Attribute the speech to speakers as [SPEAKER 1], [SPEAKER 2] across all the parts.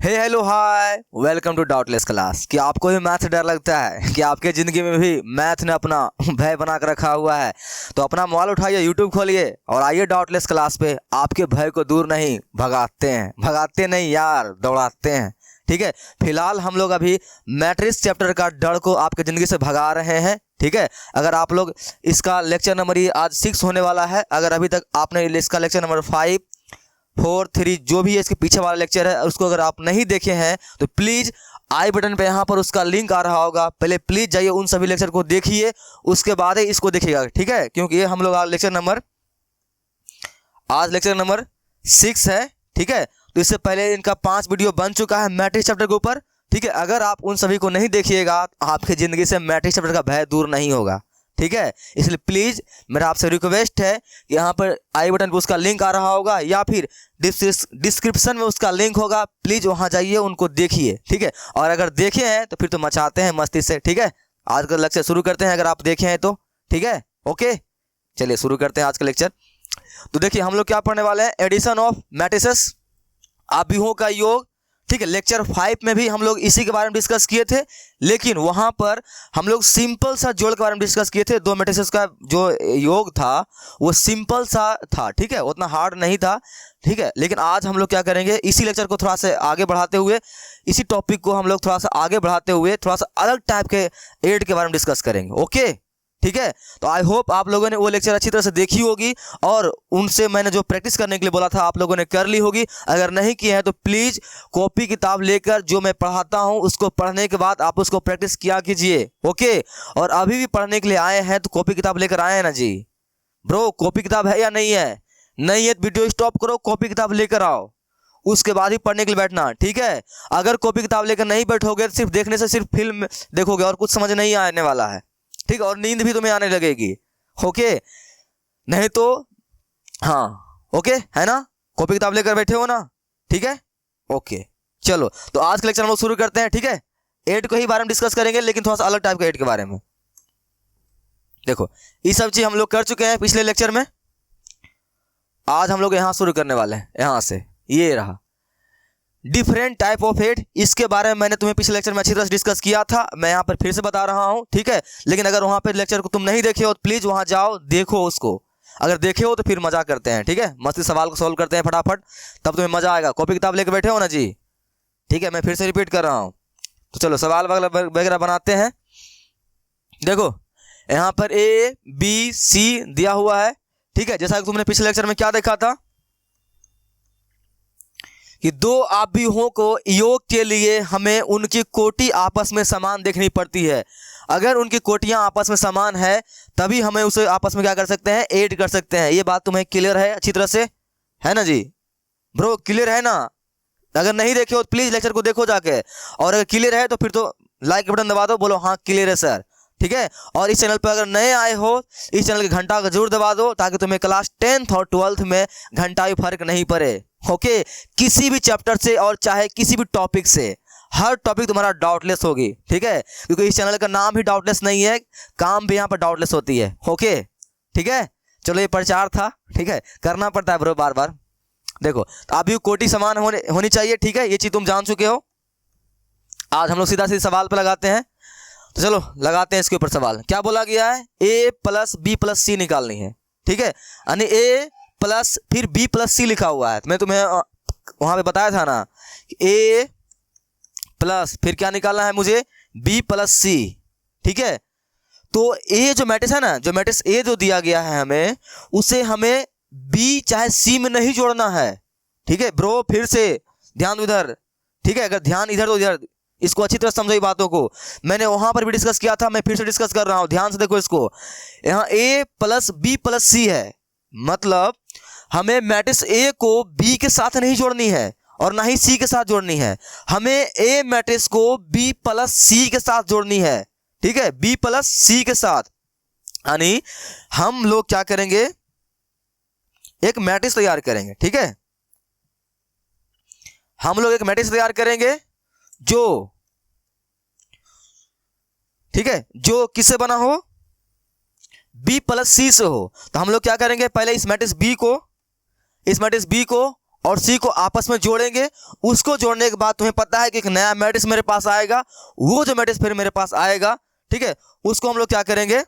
[SPEAKER 1] Hey hello hi welcome to doubtless class. कि आपको भी मैथ से डर लगता है कि आपके ज़िंदगी में भी मैथ ने अपना भय बना कर रखा हुआ है, तो अपना मोबाइल उठाइए, यूट्यूब खोलिए और आइए डाउटलेस क्लास पे। आपके भय को दूर नहीं भगाते नहीं यार, दौड़ाते हैं। ठीक है, फिलहाल हम लोग अभी मैट्रिक्स चैप्टर का डर को आपके ज़िंदगी से भगा रहे हैं। ठीक है, अगर आप लोग इसका लेक्चर नंबर ये आज 6 होने वाला है, अगर अभी तक आपने इसका लेक्चर नंबर 5, 4, 3 जो भी है इसके पीछे वाला लेक्चर है उसको अगर आप नहीं देखे हैं तो प्लीज़ आई बटन पे यहाँ पर उसका लिंक आ रहा होगा, पहले प्लीज़ जाइए उन सभी लेक्चर को देखिए, उसके बाद ही इसको देखिएगा। ठीक है, क्योंकि ये हम लोग आज लेक्चर नंबर 6 है। ठीक है, तो इससे पहले इनका 5 वीडियो बन चुका है मैट्रिक्स चैप्टर के ऊपर। ठीक है, अगर आप उन सभी को नहीं देखिएगा तो आपकी ज़िंदगी से मैट्रिक्स चैप्टर का भय दूर नहीं होगा। ठीक है, इसलिए प्लीज़ मेरा आपसे रिक्वेस्ट है कि यहाँ पर आई बटन पर उसका लिंक आ रहा होगा या फिर डिस्क्रिप्शन में उसका लिंक होगा, प्लीज़ वहाँ जाइए, उनको देखिए। ठीक है, और अगर देखे हैं तो फिर तो मचाते हैं मस्ती से। ठीक है, आज का लेक्चर शुरू करते हैं, अगर आप देखे हैं तो। ठीक है, ओके, चलिए शुरू करते हैं आज का लेक्चर। तो देखिए हम लोग क्या पढ़ने वाले हैं, एडिशन ऑफ मैट्रिसेस, आव्यूहों का योग। ठीक है, लेक्चर 5 में भी हम लोग इसी के बारे में डिस्कस किए थे, लेकिन वहां पर हम लोग सिंपल सा जोड़ के बारे में डिस्कस किए थे। दो मैट्रिसेस का जो योग था वो सिंपल सा था। ठीक है, उतना हार्ड नहीं था। ठीक है, लेकिन आज हम लोग क्या करेंगे, इसी लेक्चर को थोड़ा सा आगे बढ़ाते हुए, इसी टॉपिक को हम लोग थोड़ा सा आगे बढ़ाते हुए थोड़ा सा अलग टाइप के एड के बारे में डिस्कस करेंगे। ओके, ठीक है, तो आई होप आप लोगों ने वो लेक्चर अच्छी तरह से देखी होगी और उनसे मैंने जो प्रैक्टिस करने के लिए बोला था आप लोगों ने कर ली होगी। अगर नहीं किए हैं तो प्लीज़ कॉपी किताब लेकर जो मैं पढ़ाता हूं उसको पढ़ने के बाद आप उसको प्रैक्टिस किया कीजिए। ओके, और अभी भी पढ़ने के लिए आए हैं तो कॉपी किताब लेकर आए हैं ना जी ब्रो? कॉपी किताब है या नहीं है? नहीं है तो वीडियो स्टॉप करो, कॉपी किताब लेकर आओ, उसके बाद ही पढ़ने के लिए बैठना। ठीक है, अगर कॉपी किताब लेकर नहीं बैठोगे तो सिर्फ देखने से सिर्फ फिल्म देखोगे और कुछ समझ नहीं आने वाला है। ठीक, और नींद भी तुम्हें आने लगेगी। ओके, नहीं तो हाँ, ओके है ना, कॉपी किताब लेकर बैठे हो ना? ठीक है, ओके, चलो तो आज का लेक्चर हम लोग शुरू करते हैं। ठीक है, एड को ही बारे में डिस्कस करेंगे, लेकिन थोड़ा सा अलग टाइप का एड के बारे में। देखो ये सब चीज हम लोग कर चुके हैं पिछले लेक्चर में, आज हम लोग यहाँ शुरू करने वाले हैं। यहाँ से ये रहा डिफरेंट टाइप ऑफ एड, इसके बारे में मैंने तुम्हें पिछले लेक्चर में अच्छी तरह से डिस्कस किया था, मैं यहाँ पर फिर से बता रहा हूँ। ठीक है, लेकिन अगर वहाँ पर लेक्चर को तुम नहीं देखे हो तो प्लीज़ वहाँ जाओ, देखो उसको। अगर देखे हो तो फिर मजा करते हैं। ठीक है, मस्ती सवाल को सॉल्व करते हैं फटाफट, तब तुम्हें मजा आएगा। कॉपी किताब लेके बैठे हो ना जी? ठीक है, मैं फिर से रिपीट कर रहा हूँ, तो चलो सवाल वगैरह बनाते हैं। देखो यहाँ पर ABC दिया हुआ है। ठीक है, जैसा कि तुमने पिछले लेक्चर में क्या देखा था कि दो आव्यूहों को योग के लिए हमें उनकी कोटि आपस में समान देखनी पड़ती है। अगर उनकी कोटियां आपस में समान है तभी हमें उसे आपस में क्या कर सकते हैं, ऐड कर सकते हैं। ये बात तुम्हें क्लियर है अच्छी तरह से, है ना जी ब्रो? क्लियर है ना? अगर नहीं देखे हो तो प्लीज लेक्चर को देखो जाके, और अगर क्लियर है तो फिर तो लाइक बटन दबा दो, बोलो हाँ क्लियर है सर। ठीक है, और इस चैनल पर अगर नए आए हो इस चैनल के घंटा का जरूर दबा दो, ताकि तुम्हें क्लास 10th और 12th में घंटा भी फर्क नहीं पड़े। ओके, किसी भी चैप्टर से और चाहे किसी भी टॉपिक से, हर टॉपिक तुम्हारा डाउटलेस होगी। ठीक है, क्योंकि इस चैनल का नाम ही डाउटलेस नहीं है, काम भी यहाँ पर डाउटलेस होती है। ओके, ठीक है, चलो ये प्रचार था। ठीक है, करना पड़ता है ब्रो बार बार। देखो तो अभी कोटि समान होनी चाहिए। ठीक है, ये चीज़ तुम जान चुके हो। आज हम लोग सीधा सवाल पर लगाते हैं, तो चलो लगाते हैं इसके ऊपर सवाल। क्या बोला गया है, A + B + C निकालनी है। ठीक है, यानी A प्लस फिर B + C लिखा हुआ है, मैं तुम्हें वहां पे बताया था ना, A प्लस फिर क्या निकालना है मुझे, B + C। ठीक है, तो A जो मैट्रिक्स है ना, जो मैट्रिक्स A जो दिया गया है हमें, उसे हमें B चाहे C में नहीं जोड़ना है। ठीक है ब्रो, फिर से ध्यान दो इधर। ठीक है, अगर ध्यान इधर तो इधर, इसको अच्छी तरह समझो बातों को, मैंने वहां पर भी डिस्कस किया था, मैं फिर से डिस्कस कर रहा हूं, ध्यान से देखो इसको। यहाँ A + B + C है, मतलब हमें मैट्रिक्स A को B के साथ नहीं जोड़नी है और ना ही C के साथ जोड़नी है, हमें A मैट्रिक्स को B + C के साथ जोड़नी है। ठीक है, B + C के साथ, यानी हम लोग क्या करेंगे, एक मैट्रिक्स तैयार करेंगे। ठीक है, हम लोग एक मैट्रिक्स तैयार करेंगे जो, ठीक है, जो किससे बना हो, B + C से हो। तो हम लोग क्या करेंगे, पहले इस मैट्रिक्स B को और सी को आपस में जोड़ेंगे। उसको जोड़ने के बाद तुम्हें पता है कि एक नया मैट्रिक्स मेरे पास आएगा। वो जो मैट्रिक्स फिर मेरे पास आएगा, ठीक है, उसको हम लोग क्या करेंगे,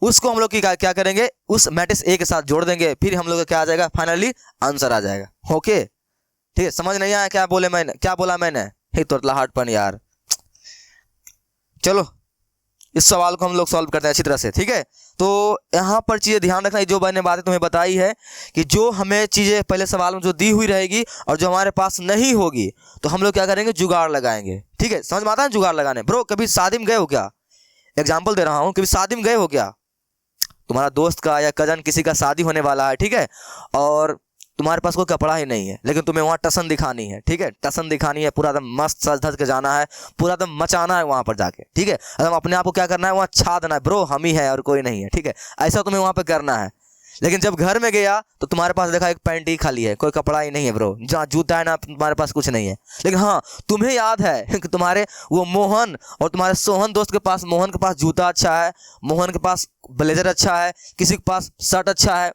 [SPEAKER 1] उसको हम लोग क्या करेंगे, उस मैट्रिक्स ए के साथ जोड़ देंगे। फिर हम लोग का क्या आ जाएगा, फाइनली आंसर आ जाएगा। ओके, ठीक है, समझ नहीं आया क्या बोला मैंने? ही तोतला हार्डपन यार। चलो इस सवाल को हम लोग सॉल्व करते हैं अच्छी तरह से, ठीक है। तो यहाँ पर चीज़ें ध्यान रखना, जो मैंने बातें तुम्हें बताई है कि जो हमें चीज़ें पहले सवाल में जो दी हुई रहेगी और जो हमारे पास नहीं होगी तो हम लोग क्या करेंगे, जुगाड़ लगाएंगे, ठीक है। समझ में आता है जुगाड़ लगाने? ब्रो कभी शादी में गए हो क्या? एग्जाम्पल दे रहा हूँ, कभी शादी में गए हो क्या? तुम्हारा दोस्त का या कजन किसी का शादी होने वाला है, ठीक है, और तुम्हारे पास कोई कपड़ा ही नहीं है, लेकिन तुम्हें वहाँ टसन दिखानी है, ठीक है, टसन दिखानी है, पूरा एकदम मस्त सज धज के जाना है, पूरा एकदम मचाना है वहाँ पर जाके, ठीक है, एकदम अपने आप को क्या करना है, वहाँ छा देना है, ब्रो हम ही है और कोई नहीं है, ठीक है, ऐसा तुम्हें वहाँ पर करना है। लेकिन जब घर में गया तो तुम्हारे पास देखा एक पैंट ही खाली है, कोई कपड़ा ही नहीं है ब्रो, जहाँ जूता है ना तुम्हारे पास कुछ नहीं है। लेकिन हाँ तुम्हें याद है कि तुम्हारे वो मोहन और तुम्हारे सोहन दोस्त के पास, मोहन के पास जूता अच्छा है, मोहन के पास ब्लेजर अच्छा है, किसी के पास शर्ट अच्छा है,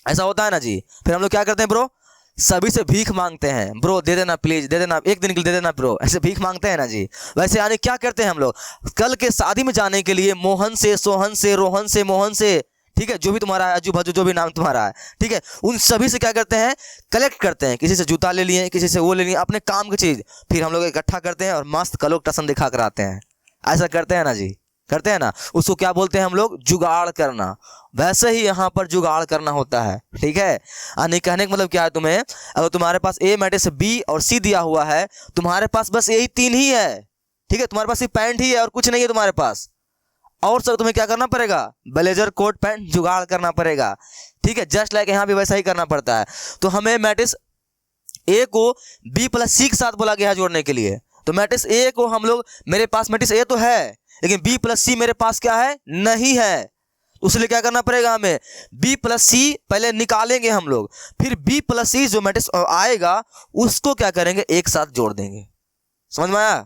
[SPEAKER 1] ऐसा होता है ना जी। फिर हम लोग क्या करते हैं ब्रो, सभी से भीख मांगते हैं, ब्रो दे देना प्लीज, दे देना, एक दिन के लिए दे देना ब्रो, ऐसे भीख मांगते हैं ना जी। वैसे यानी क्या करते हैं हम लोग, कल के शादी में जाने के लिए मोहन से, सोहन से, रोहन से, मोहन से, ठीक है, जो भी तुम्हारा है, अजू भजू जो भी नाम तुम्हारा है, ठीक है, उन सभी से क्या करते हैं, कलेक्ट करते हैं। किसी से जूता ले लिए, किसी से वो ले लिए, अपने काम की चीज़, फिर हम लोग इकट्ठा करते हैं और मस्त कलोक टसन दिखा कर आते हैं। ऐसा करते हैं ना जी, करते हैं ना, उसको क्या बोलते हैं हम लोग, जुगाड़ करना। वैसे ही यहाँ पर जुगाड़ करना होता है, ठीक है। यानी कहने का मतलब क्या है, तुम्हें अगर तुम्हारे पास ए मैट्रिक्स बी और सी दिया हुआ है, तुम्हारे पास बस यही तीन ही है, ठीक है, तुम्हारे पास सिर्फ पैंट ही है और कुछ नहीं है तुम्हारे पास, और सब तुम्हें क्या करना पड़ेगा, ब्लेजर कोट पैंट जुगाड़ करना पड़ेगा, ठीक है। जस्ट लाइक यहाँ भी वैसा ही करना पड़ता है। तो हमें मैट्रिक्स ए को बी प्लस सी के साथ बोला गया है जोड़ने के लिए। तो मैट्रिक्स ए को हम लोग, मेरे पास मैट्रिक्स ए तो है लेकिन बी प्लस सी मेरे पास क्या है, नहीं है, उसलिए क्या करना पड़ेगा हमें, बी प्लस सी पहले निकालेंगे हम लोग, फिर बी प्लस सी जो मैट्रिक्स आएगा उसको क्या करेंगे, एक साथ जोड़ देंगे। समझ में आया?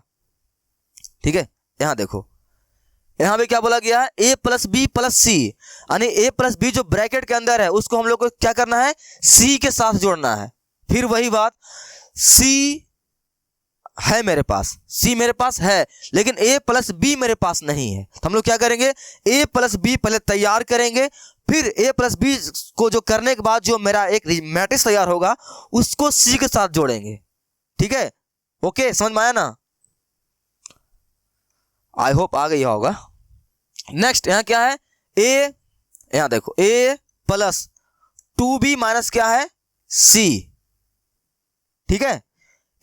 [SPEAKER 1] ठीक है, यहां देखो, यहां पे क्या बोला गया है, ए प्लस बी प्लस सी, यानी ए प्लस बी जो ब्रैकेट के अंदर है उसको हम लोग को क्या करना है, सी के साथ जोड़ना है। फिर वही बात, सी है मेरे पास, सी मेरे पास है, लेकिन ए प्लस बी मेरे पास नहीं है, तो हम लोग क्या करेंगे, ए प्लस बी पहले तैयार करेंगे, फिर ए प्लस बी को जो करने के बाद जो मेरा एक मैट्रिक्स तैयार होगा उसको सी के साथ जोड़ेंगे, ठीक है। ओके, समझ में आया ना? आई होप आ गई होगा। नेक्स्ट यहां क्या है, ए, यहां देखो, ए प्लस 2b माइनस क्या है, सी, ठीक है,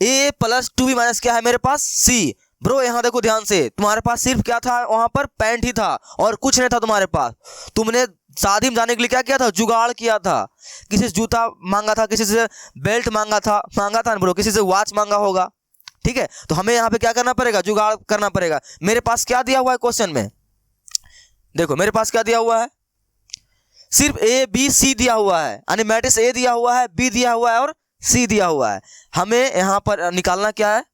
[SPEAKER 1] ए प्लस 2b माइनस क्या है मेरे पास, सी। ब्रो यहां देखो ध्यान से, तुम्हारे पास सिर्फ क्या था वहां पर, पैंट ही था और कुछ नहीं था तुम्हारे पास। तुमने शादी में जाने के लिए क्या किया था, जुगाड़ किया था, किसी से जूता मांगा था, किसी से बेल्ट मांगा था ना ब्रो, किसी से वॉच मांगा होगा, ठीक है। तो हमें यहाँ पे क्या करना पड़ेगा, जुगाड़ करना पड़ेगा। मेरे पास क्या दिया हुआ है क्वेश्चन में, देखो मेरे पास क्या दिया हुआ है, सिर्फ ए बी सी दिया हुआ है, यानी मैट्रिक्स ए दिया हुआ है, बी दिया हुआ है और सी दिया हुआ है। हमें यहां पर निकालना क्या है,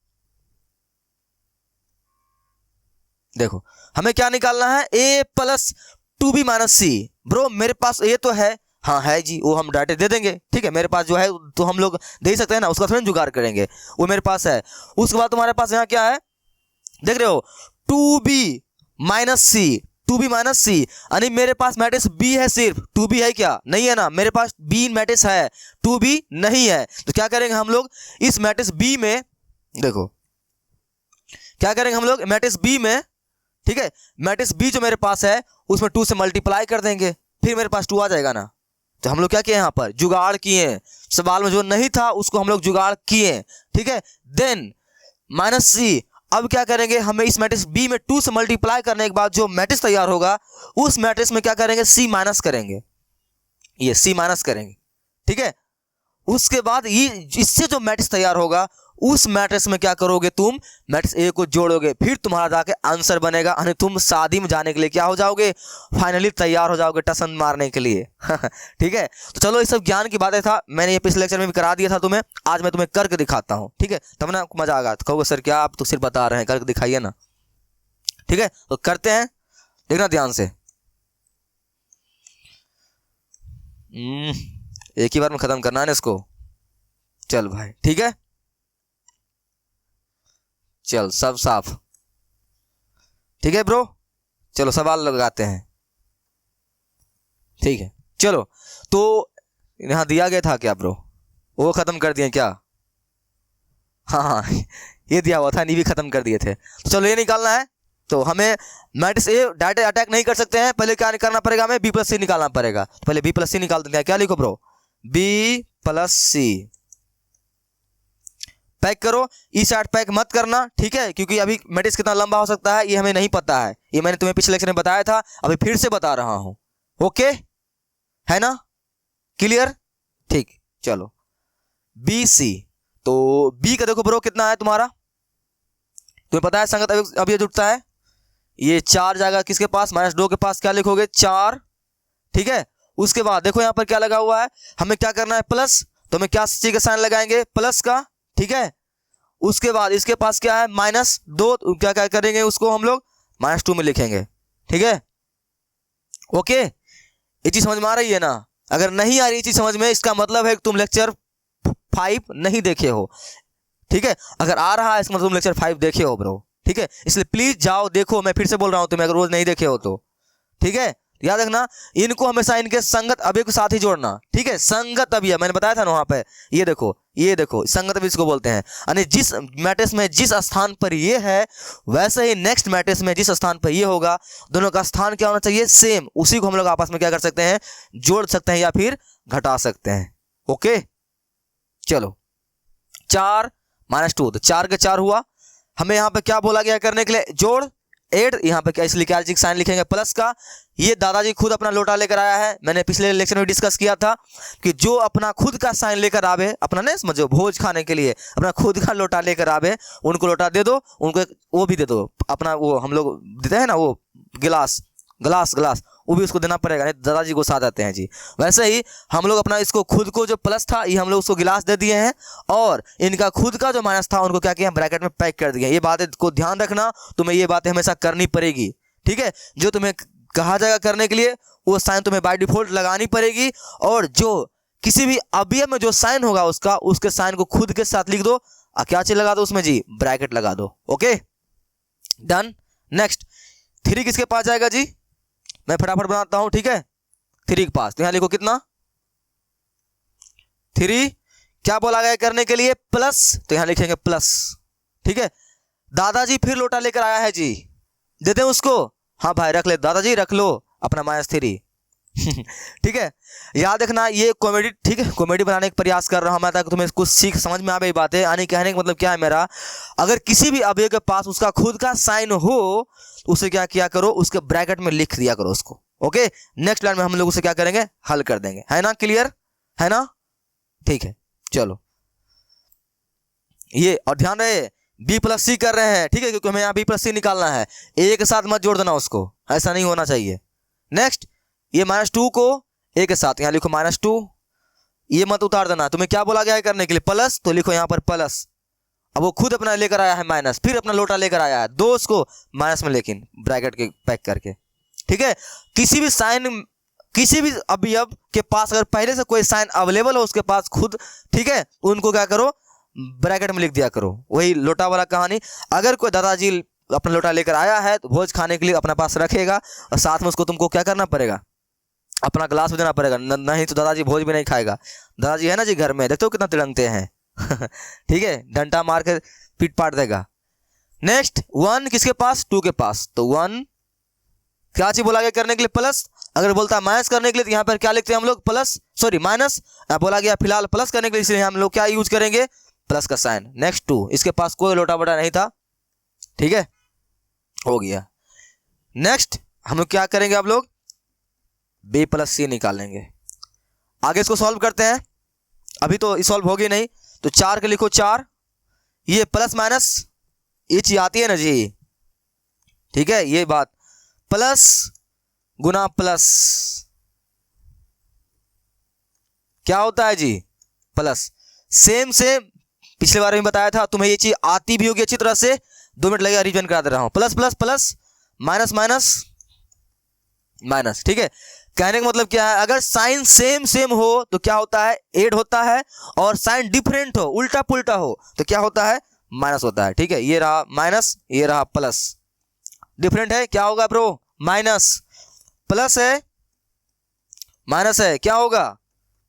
[SPEAKER 1] देखो हमें क्या निकालना है, ए प्लस 2b माइनस सी। ब्रो मेरे पास ए तो है, हाँ है जी, वो हम डायरेक्ट दे देंगे, ठीक है, मेरे पास जो है तो हम लोग दे ही सकते हैं ना, उसका थोड़ा जुगाड़ करेंगे, वो मेरे पास है। उसके बाद तुम्हारे पास यहाँ क्या है, देख रहे हो, 2b माइनस सी, 2b माइनस सी, यानी मेरे पास मैट्रिक्स बी है, सिर्फ 2b है क्या, नहीं है ना, मेरे पास बी मैट्रिक्स है, 2b नहीं है। तो क्या करेंगे हम लोग, इस मैट्रिक्स बी में, देखो क्या करेंगे हम लोग, मैट्रिक्स बी में, ठीक है, मैट्रिक्स बी जो मेरे पास है उसमें 2 से मल्टीप्लाई कर देंगे, फिर मेरे पास 2 आ जाएगा ना। तो हम लोग क्या किए, यहाँ पर जुगाड़ किए, सवाल में जो नहीं था उसको हम लोग जुगाड़ किए, ठीक है। देन माइनस सी, अब क्या करेंगे, हमें इस मैट्रिक्स बी में 2 से मल्टीप्लाई करने के बाद जो मैट्रिक्स तैयार होगा उस मैट्रिक्स में क्या करेंगे, सी माइनस करेंगे, ये सी माइनस करेंगे, ठीक है। उसके बाद ये इससे जो मैट्रिक्स तैयार होगा उस मैट्रिक्स में क्या करोगे, तुम मैट्रिक्स ए को जोड़ोगे, फिर तुम्हारा जाके आंसर बनेगा, यानी तुम शादी में जाने के लिए क्या हो जाओगे, फाइनली तैयार हो जाओगे टसन मारने के लिए ठीक है। तो चलो ये सब ज्ञान की बातें था, मैंने ये पिछले लेक्चर में भी करा दिया था तुम्हें, आज मैं तुम्हें करके दिखाता हूँ, ठीक है, तब ना मजा आएगा। तो कहोगे सर क्या आप तो सिर्फ बता रहे हैं, करके दिखाइए ना, ठीक है। तो करते हैं, देखना ध्यान से, एक ही बार में खत्म करना है ना इसको, चल भाई ठीक है, चल सब साफ, ठीक है ब्रो। चलो सवाल लगाते हैं, ठीक है। चलो तो यहाँ दिया गया था क्या ब्रो, वो खत्म कर दिए क्या? हाँ हाँ ये दिया हुआ था, नहीं भी खत्म कर दिए थे। तो चलो ये निकालना है, तो हमें मैट्रिक्स ए डायरेक्ट अटैक नहीं कर सकते हैं, पहले क्या करना पड़ेगा, हमें बी प्लस सी निकालना पड़ेगा। तो पहले बी प्लस सी निकाल देते हैं। क्या लिखो ब्रो, बी प्लस सी, पैक करो। ई साइड पैक मत करना, ठीक है, क्योंकि अभी मैट्रिक्स कितना लंबा हो सकता है ये हमें नहीं पता है, ये मैंने तुम्हें पिछले लेक्चर में बताया था, अभी फिर से बता रहा हूं। ओके है ना, क्लियर, ठीक। चलो बी सी, तो बी का देखो ब्रो कितना है तुम्हारा, तुम्हें पता है संगत अब ये जुटता है, ये 4 जाएगा किसके पास, -2 के पास। क्या लिखोगे 4, ठीक है। उसके बाद देखो यहां पर क्या लगा हुआ है, हमें क्या करना है प्लस, तो हमें क्या चीज का साइन लगाएंगे, प्लस का, ठीक है। उसके बाद इसके पास क्या है -2, तो क्या क्या करेंगे उसको हम लोग -2 में लिखेंगे, ठीक है। ओके ये चीज समझ में आ रही है ना? अगर नहीं आ रही चीज समझ में, इसका मतलब है कि तुम लेक्चर 5 नहीं देखे हो, ठीक है। अगर आ रहा है इसका मतलब तुम लेक्चर 5 देखे हो ब्रो, ठीक है। इसलिए प्लीज जाओ देखो, मैं फिर से बोल रहा हूं तुम्हें, अगर रोज नहीं देखे हो तो, ठीक है। याद रखना इनको हमेशा इनके संगत अवयव के साथ ही जोड़ना, ठीक है। संगत अवयव मैंने बताया था ना वहां पे, ये देखो संगत अवयव इसको बोलते हैं, यानी जिस मैट्रिक्स में जिस स्थान पर ये है वैसे ही नेक्स्ट मैट्रिक्स में जिस स्थान पर ये होगा, दोनों का स्थान क्या होना चाहिए, सेम। उसी को हम लोग आपस में क्या कर सकते हैं, जोड़ सकते हैं या फिर घटा सकते हैं। ओके चलो 4 -2, तो 4 के 4 हुआ। हमें यहाँ पे क्या बोला गया करने के लिए, जोड़ 8, यहाँ पे क्या इसलिए क्या साइन लिखेंगे प्लस का। ये दादाजी खुद अपना लोटा लेकर आया है, मैंने पिछले लेक्चर में डिस्कस किया था कि जो अपना खुद का साइन लेकर आवे, अपना नहीं समझो भोज खाने के लिए अपना खुद का लोटा लेकर आवे, उनको लोटा दे दो, उनको वो भी दे दो, अपना वो हम लोग देते हैं ना वो गिलास, वो भी उसको देना पड़ेगा, नहीं दादाजी को साथ आते हैं जी। वैसे ही हम लोग अपना इसको खुद को जो प्लस था ये हम लोग उसको गिलास दे दिए हैं, और इनका खुद का जो माइनस था उनको क्या किया, ब्रैकेट में पैक कर दिए। ये बातें को ध्यान रखना, तुम्हें ये बातें हमेशा करनी पड़ेगी, ठीक है। जो तुम्हें कहा जाएगा करने के लिए वो साइन तुम्हें बाय डिफॉल्ट लगानी पड़ेगी, और जो किसी भी अवयव में जो साइन होगा उसका, उसके साइन को खुद के साथ लिख दो, क्या चीज लगा दो उसमें जी, ब्रैकेट लगा दो। Okay done. नेक्स्ट 3 किसके पास जाएगा जी, मैं फटाफट बनाता हूं, ठीक है। 3 के पास, तो यहां लिखो कितना 3, क्या बोला गया करने के लिए, प्लस, तो यहां लिखेंगे प्लस, ठीक है। दादाजी फिर लोटा लेकर आया है जी, देते हैं उसको, हाँ भाई रख ले दादाजी, रख लो अपना -3 ठीक है। याद रखना ये कॉमेडी, ठीक है, कॉमेडी बनाने का प्रयास कर रहा हूं मैं ताकि तुम्हें कुछ सीख समझ में आवे बातें। यानी कहने का मतलब क्या है मेरा, अगर किसी भी अवयव के पास उसका खुद का साइन हो तो उसे क्या किया करो, उसके ब्रैकेट में लिख दिया करो उसको। ओके नेक्स्ट लाइन में हम लोग उसे क्या करेंगे, हल कर देंगे, है ना, क्लियर है ना, ठीक है। चलो ये और ध्यान रहे बी प्लस सी कर रहे हैं, ठीक है, क्योंकि हमें यहाँ बी प्लस सी निकालना है, एक साथ मत जोड़ देना उसको, ऐसा नहीं होना चाहिए। नेक्स्ट ये -2 को एक के साथ यहाँ लिखो -2, ये मत उतार देना, तुम्हें क्या बोला गया है करने के लिए, प्लस, तो लिखो यहाँ पर प्लस। अब वो खुद अपना लेकर आया है माइनस, फिर अपना लोटा लेकर आया है, 2 को माइनस में लेकिन ब्रैकेट के पैक करके, ठीक है। किसी भी साइन, किसी भी अवयव के पास अगर पहले से कोई साइन अवेलेबल हो उसके पास खुद, ठीक है, उनको क्या करो ब्रैकेट में लिख दिया करो। वही लोटा वाला कहानी, अगर कोई दादाजी अपना लोटा लेकर आया है तो भोज खाने के लिए अपने पास रखेगा, और साथ में उसको तुमको क्या करना पड़ेगा, अपना गिलास भी देना पड़ेगा, नहीं तो दादाजी भोज भी नहीं खाएगा। दादाजी है ना जी घर में, देखते हो कितना तिलंगते हैं ठीक है, डंडा मार के पीट पाट देगा। नेक्स्ट 1 किसके पास, 2 के पास, तो 1 क्या चीज बोला गया करने के लिए, प्लस। अगर बोलता है माइनस करने के लिए तो यहाँ पर क्या लिखते हैं हम लोग, प्लस, सॉरी माइनस, बोला गया फिलहाल प्लस करने के लिए, इसलिए हम लोग क्या यूज करेंगे, प्लस का साइन। नेक्स्ट 2, इसके पास कोई लोटा बड़ा नहीं था, ठीक है, हो गया। नेक्स्ट हम लोग क्या करेंगे, आप लोग बी प्लस सी निकालेंगे। आगे इसको सॉल्व करते हैं, अभी तो सॉल्व होगी नहीं, तो 4 के लिखो 4, ये प्लस माइनस ये चीज आती है ना जी, ठीक है, ये बात, प्लस गुना प्लस क्या होता है जी, प्लस। सेम पिछले बार में बताया था, तुम्हें ये चीज आती भी होगी अच्छी तरह से, 2 मिनट लगेगा, रिवीजन करा दे रहा हूं। Plus plus plus, minus minus minus, ठीक है। कहने का मतलब क्या है, अगर साइन सेम सेम हो तो क्या होता है, ऐड होता है, और साइन डिफरेंट हो, उल्टा पुल्टा हो, तो क्या होता है, माइनस होता है। ठीक है, ये रहा माइनस, ये रहा प्लस। डिफरेंट है क्या होगा ब्रो, माइनस। प्लस है माइनस है, क्या होगा,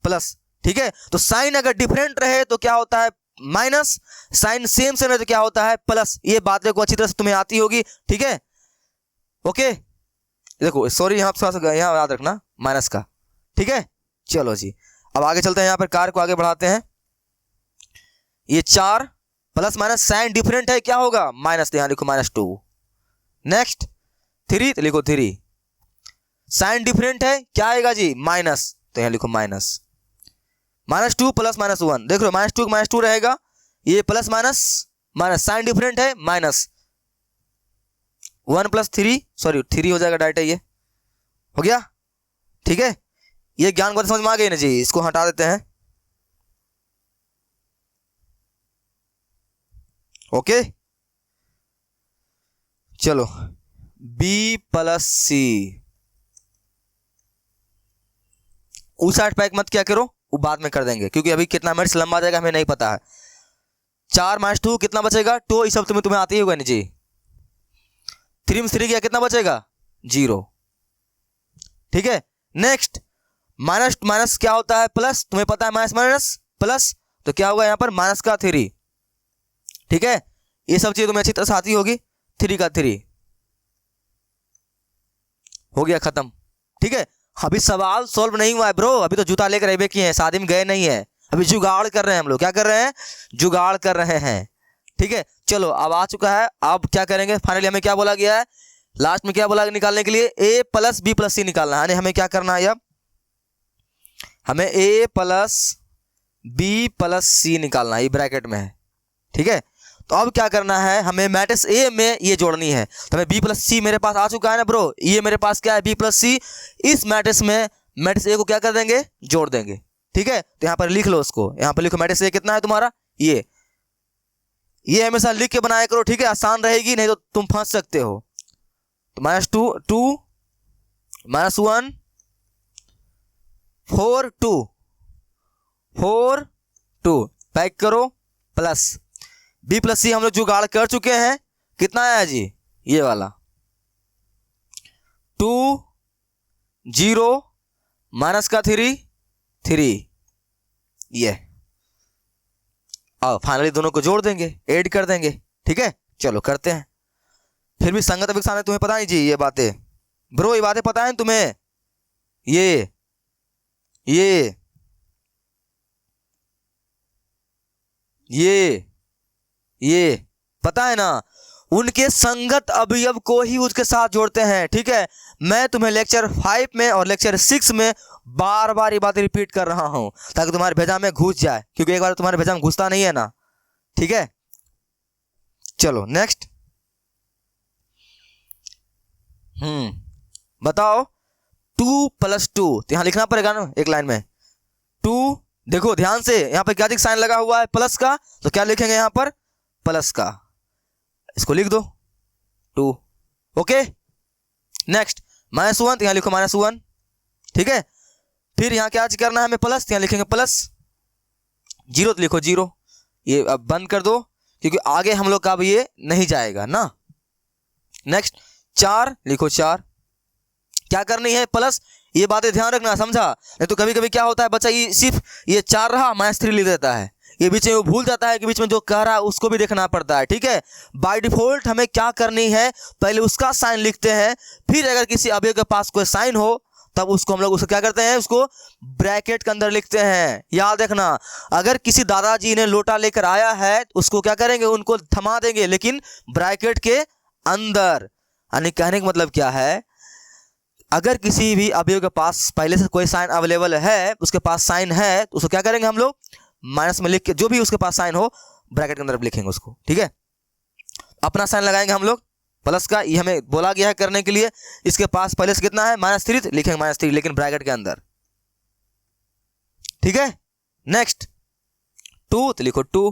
[SPEAKER 1] प्लस। ठीक है, तो साइन अगर डिफरेंट रहे तो क्या होता है, माइनस। साइन सेम से रहे तो क्या होता है, प्लस। ये बातें को अच्छी तरह से तुम्हें आती होगी। ठीक है, ओके। देखो सॉरी, यहाँ थोड़ा सा यहाँ याद रखना माइनस का। ठीक है, चलो जी, अब आगे चलते हैं, यहाँ पर कार को आगे बढ़ाते हैं। ये 4 प्लस माइनस, साइन डिफरेंट है, क्या होगा, माइनस, तो यहाँ लिखो -2। नेक्स्ट 3, तो लिखो 3। साइन डिफरेंट है, क्या आएगा जी, माइनस, तो यहाँ लिखो माइनस। -2 प्लस -1, देख लो -2 रहेगा, ये plus minus minus, sign different है, माइनस। 1 + 3, सॉरी 3 हो जाएगा डायरेक्ट, ये हो गया। ठीक है, ये ज्ञान बात समझ में आ गई ना जी, इसको हटा देते हैं। ओके, चलो B + C, उस साइड पैक मत क्या करो, वो बाद में कर देंगे, क्योंकि अभी कितना मिनट लंबा जाएगा हमें नहीं पता है। 4 - 2 कितना बचेगा, 2, इस सब तुम्हें आती ही होगा ना जी। 3 में 3 गया, कितना बचेगा, 0। ठीक है, नेक्स्ट माइनस माइनस क्या होता है, प्लस, तुम्हें पता है माइनस माइनस प्लस, तो क्या होगा यहाँ पर -3। ठीक है, ये सब चीज तुम्हें अच्छी तरह से आती होगी। 3 का 3 हो गया, खत्म। ठीक है, अभी सवाल सॉल्व नहीं हुआ है ब्रो, अभी तो जूता लेकर अबे किए हैं, शादी में गए नहीं है, अभी जुगाड़ कर रहे हैं हम लोग। क्या कर रहे हैं, जुगाड़ कर रहे हैं। ठीक है, चलो अब आ चुका है, अब क्या करेंगे, फाइनली हमें क्या बोला गया है, लास्ट में क्या बोला निकालने के लिए, A + B + C निकालना है। यानी हमें क्या करना है, अब हमें A + B + C निकालना है, ये ब्रैकेट में है। ठीक है, तो अब क्या करना है, हमें मैट्रिक्स A में ये जोड़नी है, तो हमें B + C मेरे पास आ चुका है ना ब्रो, ये मेरे पास क्या है, B + C। इस मैट्रिक्स में मैट्रिक्स A को क्या कर देंगे, जोड़ देंगे। ठीक है, तो यहाँ पर लिख लो उसको, यहाँ पर लिखो मैट्रिक्स A कितना है तुम्हारा, ये हमेशा लिख के बनाया करो। ठीक है, आसान रहेगी, नहीं तो तुम फंस सकते हो। तो -2 2 -1 4 2 4 2 पैक करो, प्लस B + C हम लोग जुगाड़ कर चुके हैं, कितना आया जी, ये वाला 2 0 -3 3, ये। अब फाइनली दोनों को जोड़ देंगे, ऐड कर देंगे। ठीक है, चलो करते हैं। फिर भी संगत अभिक्षाण है, तुम्हें पता है जी ये बातें ब्रो, ये बातें पता है तुम्हें, ये पता है ना, उनके संगत अवयव को ही उसके साथ जोड़ते हैं। ठीक है, मैं तुम्हें लेक्चर 5 में और लेक्चर 6 में बार बार ये बातें रिपीट कर रहा हूं, ताकि तुम्हारे भेजा में घुस जाए, क्योंकि एक बार तुम्हारे भेजा में घुसता नहीं है ना। ठीक है, चलो नेक्स्ट। बताओ 2 + 2, तो यहां लिखना पड़ेगा ना एक लाइन में 2। देखो ध्यान से, यहां पर क्या साइन लगा हुआ है, प्लस का, तो क्या लिखेंगे यहां पर, प्लस का, इसको लिख दो 2। ओके, नेक्स्ट -1, तो यहां लिखो -1। ठीक है, फिर यहां क्या करना है हमें, प्लस, तो यहां लिखेंगे प्लस। 0 तो लिखो 0। ये अब बंद कर दो, क्योंकि आगे हम लोग का अब ये नहीं जाएगा ना। नेक्स्ट 4 लिखो 4, क्या करनी है, प्लस। ये बातें ध्यान रखना, समझा, नहीं तो कभी कभी क्या होता है, बच्चा ये सिर्फ ये 4 रहा, -3 लिख देता है, ये बीच में वो भूल जाता है कि बीच में जो कह रहा है उसको भी देखना पड़ता है। ठीक है, बाय डिफॉल्ट हमें क्या करनी है, पहले उसका साइन लिखते हैं, फिर अगर किसी अवयव के पास कोई साइन हो तब उसको हम लोग उसको क्या करते हैं, उसको ब्रैकेट के अंदर लिखते हैं। याद रखना, अगर किसी दादाजी ने लोटा लेकर आया है तो उसको क्या करेंगे, उनको थमा देंगे, लेकिन ब्रैकेट के अंदर। यानी कहने का मतलब क्या है, अगर किसी भी अवयव के पास पहले से कोई साइन अवेलेबल है, उसके पास साइन है, तो उसको क्या करेंगे हम लोग, माइनस में लिख के, जो भी उसके पास साइन हो ब्रैकेट के अंदर लिखेंगे उसको। ठीक है, अपना साइन लगाएंगे हम लोग प्लस का, ये हमें बोला गया है करने के लिए। इसके पास पहले से कितना है, -3, तो लिखेंगे -3, लेकिन ब्रैकेट के अंदर। ठीक है, नेक्स्ट 2, तो लिखो 2,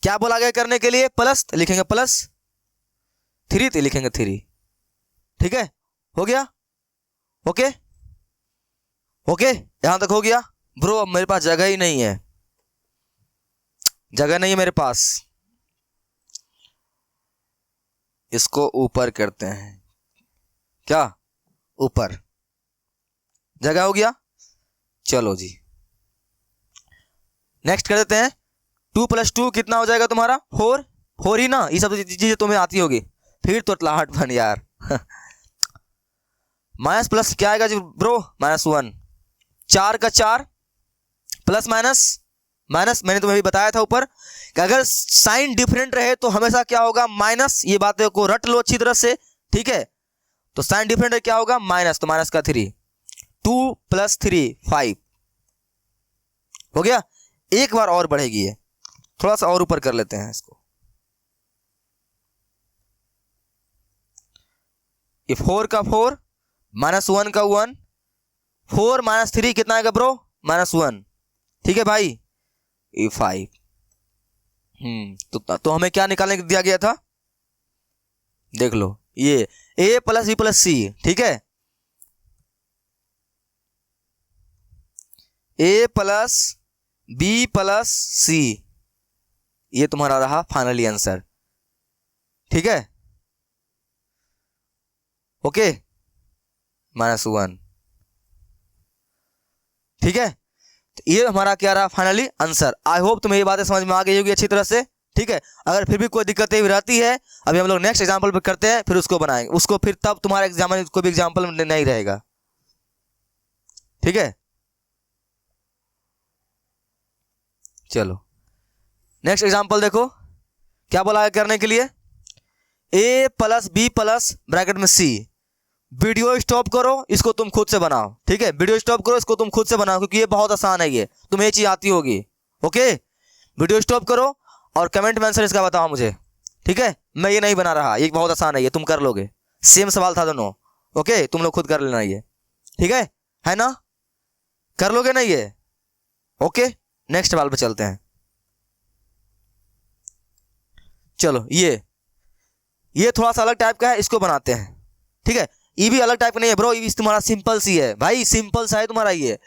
[SPEAKER 1] क्या बोला गया करने के लिए, प्लस, तो लिखेंगे प्लस। 3, तो लिखेंगे 3। ठीक है, हो गया, ओके। ओके, यहां तक हो गया ब्रो। अब मेरे पास जगह ही नहीं है, जगह नहीं है मेरे पास। इसको ऊपर करते हैं, क्या ऊपर, जगह हो गया। चलो जी नेक्स्ट कर देते हैं। 2 + 2 कितना हो जाएगा तुम्हारा? 4। 4 ही ना, ये सब चीजें तुम्हें आती होगी, फिर तो तलाहट बन यार। माइनस प्लस क्या आएगा जी ब्रो? -1। 4 का 4 प्लस माइनस माइनस, मैंने तुम्हें भी बताया था ऊपर कि अगर साइन डिफरेंट रहे तो हमेशा क्या होगा? माइनस। ये बातें को रट लो अच्छी तरह से, ठीक है। तो साइन डिफरेंट है, क्या होगा? माइनस, तो माइनस का 3। 2 + 3 5 हो गया। एक बार और बढ़ेगी ये, थोड़ा सा और ऊपर कर लेते हैं इसको। ये 4 का 4 -1 का 1, 4 - 3 कितना आएगा ब्रो? -1, ठीक है भाई। ये 5। तो हमें क्या निकालने दिया गया था? देख लो, ये a + b + c, ठीक है। a + b + c, ये तुम्हारा रहा फाइनली आंसर, ठीक है। ओके, -1, ठीक है। तो ये हमारा क्या रहा फाइनली आंसर। आई होप तुम्हें ये बातें समझ में आ गई होगी अच्छी तरह से, ठीक है। अगर फिर भी कोई दिक्कतें रहती है, अभी हम लोग नेक्स्ट एग्जांपल पे करते हैं, फिर उसको बनाएंगे, उसको फिर तब तुम्हारा एग्जाम कोई भी एग्जांपल नहीं रहेगा, ठीक है। चलो नेक्स्ट एग्जांपल देखो, क्या बोला है करने के लिए? a + b + ब्रैकेट में c। वीडियो स्टॉप करो, इसको तुम खुद से बनाओ, ठीक है। वीडियो स्टॉप करो, इसको तुम खुद से बनाओ, क्योंकि ये बहुत आसान है, ये तुम्हें ये चीज आती होगी। ओके, वीडियो स्टॉप करो और कमेंट में आंसर इसका बताओ मुझे, ठीक है। मैं ये नहीं बना रहा, ये बहुत आसान है, ये तुम कर लोगे। सेम सवाल था दोनों, ओके, तुम लोग खुद कर लेना ये, ठीक है ना? कर लोगे ना ये? ओके, नेक्स्ट सवाल पे चलते हैं। चलो ये थोड़ा सा अलग टाइप का है, इसको बनाते हैं, ठीक है। ये भी अलग टाइप का नहीं है ब्रो, ये तुम्हारा सिंपल सी है भाई, सिंपल सा है तुम्हारा ये।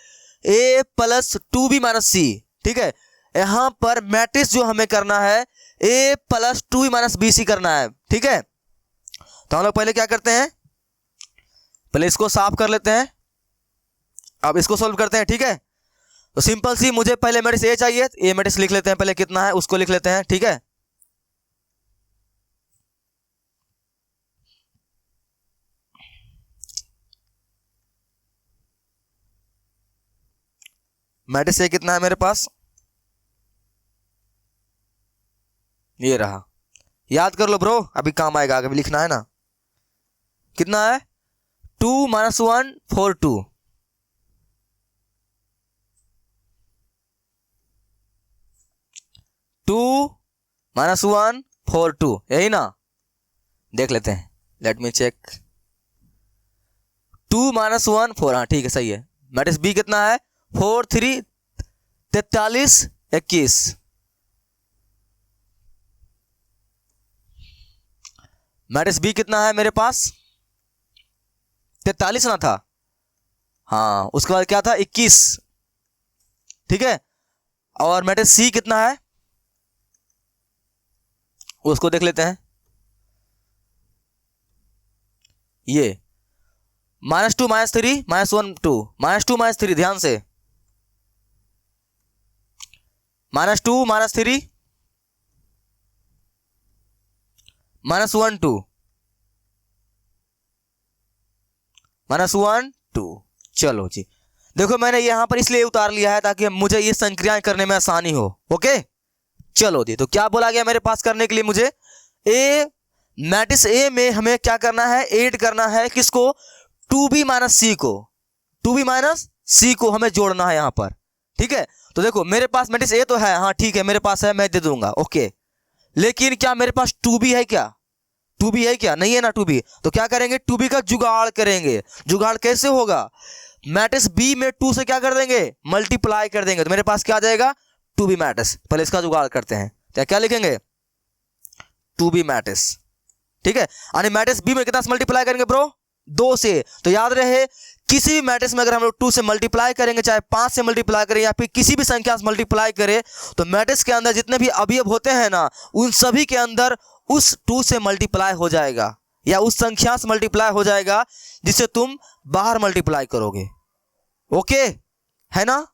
[SPEAKER 1] a + 2b - c, ठीक है। यहां पर मैट्रिक्स जो हमें करना है a + 2b - bc करना है, ठीक है। तो हम लोग पहले क्या करते हैं? पहले इसको साफ कर लेते हैं, अब इसको सॉल्व करते हैं, ठीक है। तो सिंपल सी, मुझे पहले मैट्रिक्स a चाहिए, ए मैट्रिक्स लिख लेते हैं, पहले कितना है उसको लिख लेते हैं, ठीक है। मैट्रिक्स ए कितना है मेरे पास? ये रहा, याद कर लो ब्रो, अभी काम आएगा, अभी लिखना है ना। कितना है? 2 - 1 4 2, टू -1 4 2, यही ना? देख लेते हैं, लेट मी चेक। 2 - 1 4, हाँ ठीक है, सही है। मैट्रिक्स बी कितना है? 4 3 43 21। मैट्रिक्स बी कितना है मेरे पास? 43 ना था? हाँ, उसके बाद क्या था? 21, ठीक है। और मैट्रिक्स सी कितना है उसको देख लेते हैं। ये -2 -3 -1 2, -2 -3, ध्यान से, -2 -3 -1 2 -1 2। चलो जी, देखो मैंने यहां पर इसलिए उतार लिया है ताकि मुझे ये संक्रियाएं करने में आसानी हो, ओके। चलो जी, तो क्या बोला गया मेरे पास करने के लिए? मुझे मैट्रिक्स ए में हमें क्या करना है? ऐड करना है किसको? 2b - c को, 2b - c को हमें जोड़ना है यहां पर, ठीक है। तो देखो मेरे पास मैट्रिक्स ए तो है, हाँ ठीक है, मेरे पास है, मैं दे दूंगा, ओके। लेकिन क्या मेरे पास 2b है क्या? 2b है क्या? नहीं है ना 2b। तो क्या करेंगे? 2b का जुगाड़ करेंगे। जुगाड़ कैसे होगा? मैट्रिक्स बी में 2 से क्या कर देंगे? मल्टीप्लाई कर देंगे, तो मेरे पास क्या आ जाएगा? 2b matrix. पहले इसका जुगाड़ करते हैं, तो क्या लिखेंगे? 2b मैट्रिक्स, ठीक है। यानी मैट्रिक्स बी में कितना से मल्टीप्लाई करेंगे ब्रो? 2 से। तो याद रहे किसी भी मैट्रिक्स में अगर हम लोग 2 से मल्टीप्लाई करेंगे, चाहे 5 से मल्टीप्लाई करें या फिर किसी भी संख्या से मल्टीप्लाई करें, तो मैट्रिक्स के अंदर जितने भी अवयव होते हैं ना, उन सभी के अंदर उस 2 से मल्टीप्लाई हो जाएगा या उस संख्या से मल्टीप्लाई हो जाएगा जिसे तुम बाहर मल्टीप्लाई करोगे। ओके है ना,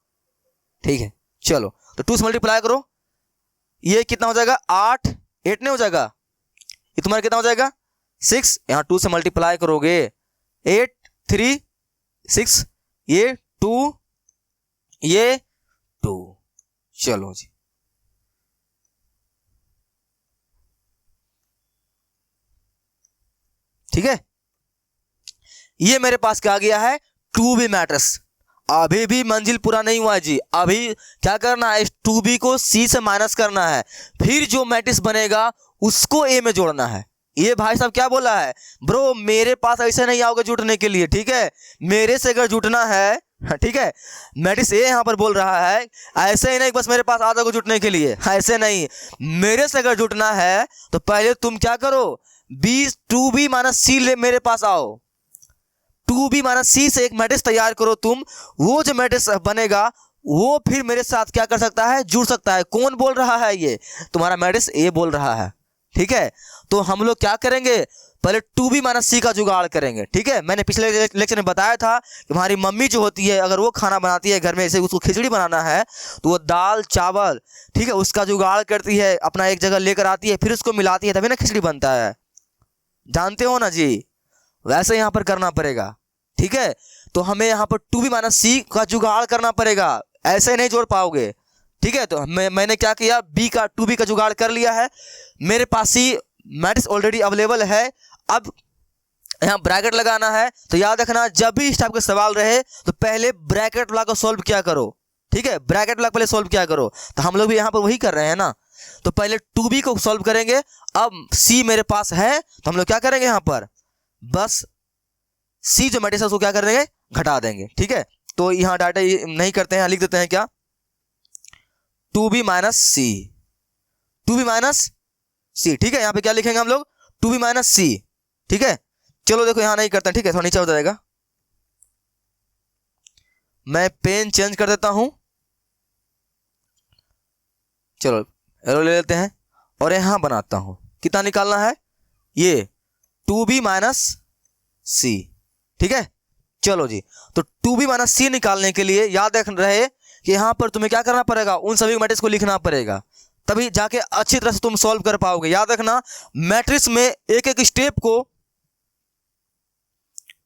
[SPEAKER 1] ठीक है। चलो तो 2 से मल्टीप्लाई करो, ये कितना हो जाएगा 8, 8 नहीं हो जाएगा, ये तुम्हारा कितना हो जाएगा 6। यहाँ 2 से मल्टीप्लाई करोगे 8 3 6, ये 2 ये 2। चलो जी, ठीक है। ये मेरे पास क्या आ गया है 2b मैट्रिक्स। अभी भी मंजिल पूरा नहीं हुआ जी, अभी क्या करना है, इस 2b को c से माइनस करना है, फिर जो मैट्रिक्स बनेगा उसको a में जोड़ना है। ये भाई साहब क्या बोला है ब्रो, मेरे पास ऐसे नहीं आओगे जुटने के लिए, ठीक है। मेरे से अगर जुटना है, ठीक है, मैट्रिक्स ए यहाँ पर बोल रहा है, ऐसे ही नहीं बस मेरे पास आ जाओगे जुटने के लिए, ऐसे नहीं। मेरे से अगर जुटना है तो पहले तुम क्या करो, 2b माइनस c मेरे पास आओ, 2b माइनस c से एक मैट्रिक्स तैयार करो तुम। वो जो मैट्रिक्स बनेगा वो फिर मेरे साथ क्या कर सकता है, जुड़ सकता है। कौन बोल रहा है, ये तुम्हारा मैट्रिक्स ए बोल रहा है, ठीक है। तो हम लोग क्या करेंगे, पहले 2b माइनस c का जुगाड़ करेंगे, ठीक है। मैंने पिछले लेक्चर में बताया था कि हमारी मम्मी जो होती है, अगर वो खाना बनाती है घर में, जैसे उसको खिचड़ी बनाना है तो वो दाल चावल, ठीक है, उसका जुगाड़ करती है, अपना एक जगह लेकर आती है, फिर उसको मिलाती है, तभी ना खिचड़ी बनता है, जानते हो ना जी। वैसे यहाँ पर करना पड़ेगा, ठीक है। तो हमें यहाँ पर 2b माइनस c का जुगाड़ करना पड़ेगा, ऐसे नहीं जोड़ पाओगे, ठीक है। तो मैंने क्या किया, 2b का जुगाड़ कर लिया है, मेरे पास ही मैट्रिक्स ऑलरेडी अवेलेबल है। अब यहाँ ब्रैकेट लगाना है, तो याद रखना जब भी इस टाइप का सवाल रहे तो पहले ब्रैकेट वाला को सॉल्व किया करो, ठीक है, ब्रैकेट वाला पहले सॉल्व किया करो। तो हम लोग भी यहाँ पर वही कर रहे हैं ना, तो पहले 2b को सॉल्व करेंगे। अब c मेरे पास है तो हम लोग क्या करेंगे, यहाँ पर बस c जो मैट्रिक्स है उसको क्या कर देंगे, घटा देंगे, ठीक है। तो यहाँ डाटा नहीं करते हैं, यहाँ लिख देते हैं क्या, 2b minus c, 2b minus c, ठीक है। यहाँ पे क्या लिखेंगे हम लोग, 2b माइनस c, ठीक है। चलो देखो यहाँ नहीं करते हैं, ठीक है, थोड़ा नीचे हो जाएगा, मैं पेन चेंज कर देता हूं। चलो एरो ले लेते हैं और यहां बनाता हूं, कितना निकालना है, ये 2b माइनस c, ठीक है। चलो जी, तो 2b माइनस c निकालने के लिए याद रख रहे कि यहां पर तुम्हें क्या करना पड़ेगा, उन सभी मैट्रिक्स को लिखना पड़ेगा, तभी जाके अच्छी तरह से तुम सॉल्व कर पाओगे। याद रखना मैट्रिक्स में एक एक स्टेप को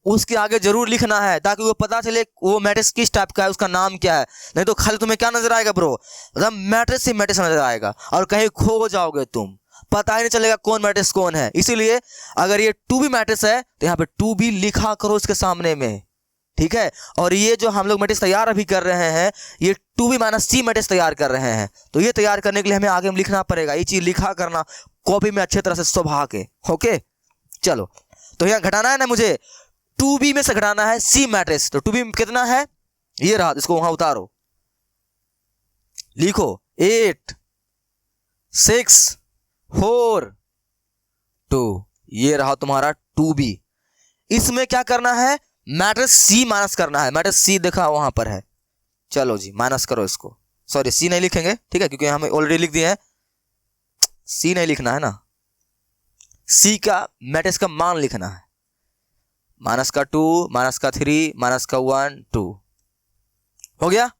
[SPEAKER 1] उसके आगे जरूर लिखना है, ताकि वो पता चले वो मैट्रिक्स किस टाइप का है, उसका नाम क्या है। नहीं तो खाली तुम्हें क्या नजर आएगा ब्रो, मैट्रिक्स ही मैट्रिक्स नजर आएगा और कहीं खो जाओगे तुम, पता ही नहीं चलेगा कौन मैट्रिक्स कौन है। इसीलिए अगर ये 2b मैट्रिक्स है तो यहाँ पे 2b लिखा करो इसके सामने में, ठीक है। और ये जो हम लोग मैट्रिक्स तैयार अभी कर रहे हैं, ये 2b माइनस c मैट्रिक्स तैयार कर रहे हैं, तो ये तैयार करने के लिए हमें आगे में लिखना पड़ेगा, ये चीज लिखा करना कॉपी में अच्छे तरह से स्वभा के, ओके। चलो तो यहाँ घटाना है ना मुझे, 2b में से घटाना है c मैट्रिक्स, तो 2b कितना है, ये रहा, इसको वहां उतारो, लिखो 8 6 4 2, ये रहा तुम्हारा 2b। इसमें क्या करना है, मैट्रिक्स c माइनस करना है, मैट्रिक्स c देखा वहां पर है। चलो जी माइनस करो इसको, सॉरी c नहीं लिखेंगे, ठीक है, क्योंकि हमें ऑलरेडी लिख दिए हैं, c नहीं लिखना है ना, c का मैट्रिक्स का मान लिखना है, माइनस का 2 माइनस का 3 माइनस का 1 2, हो गया।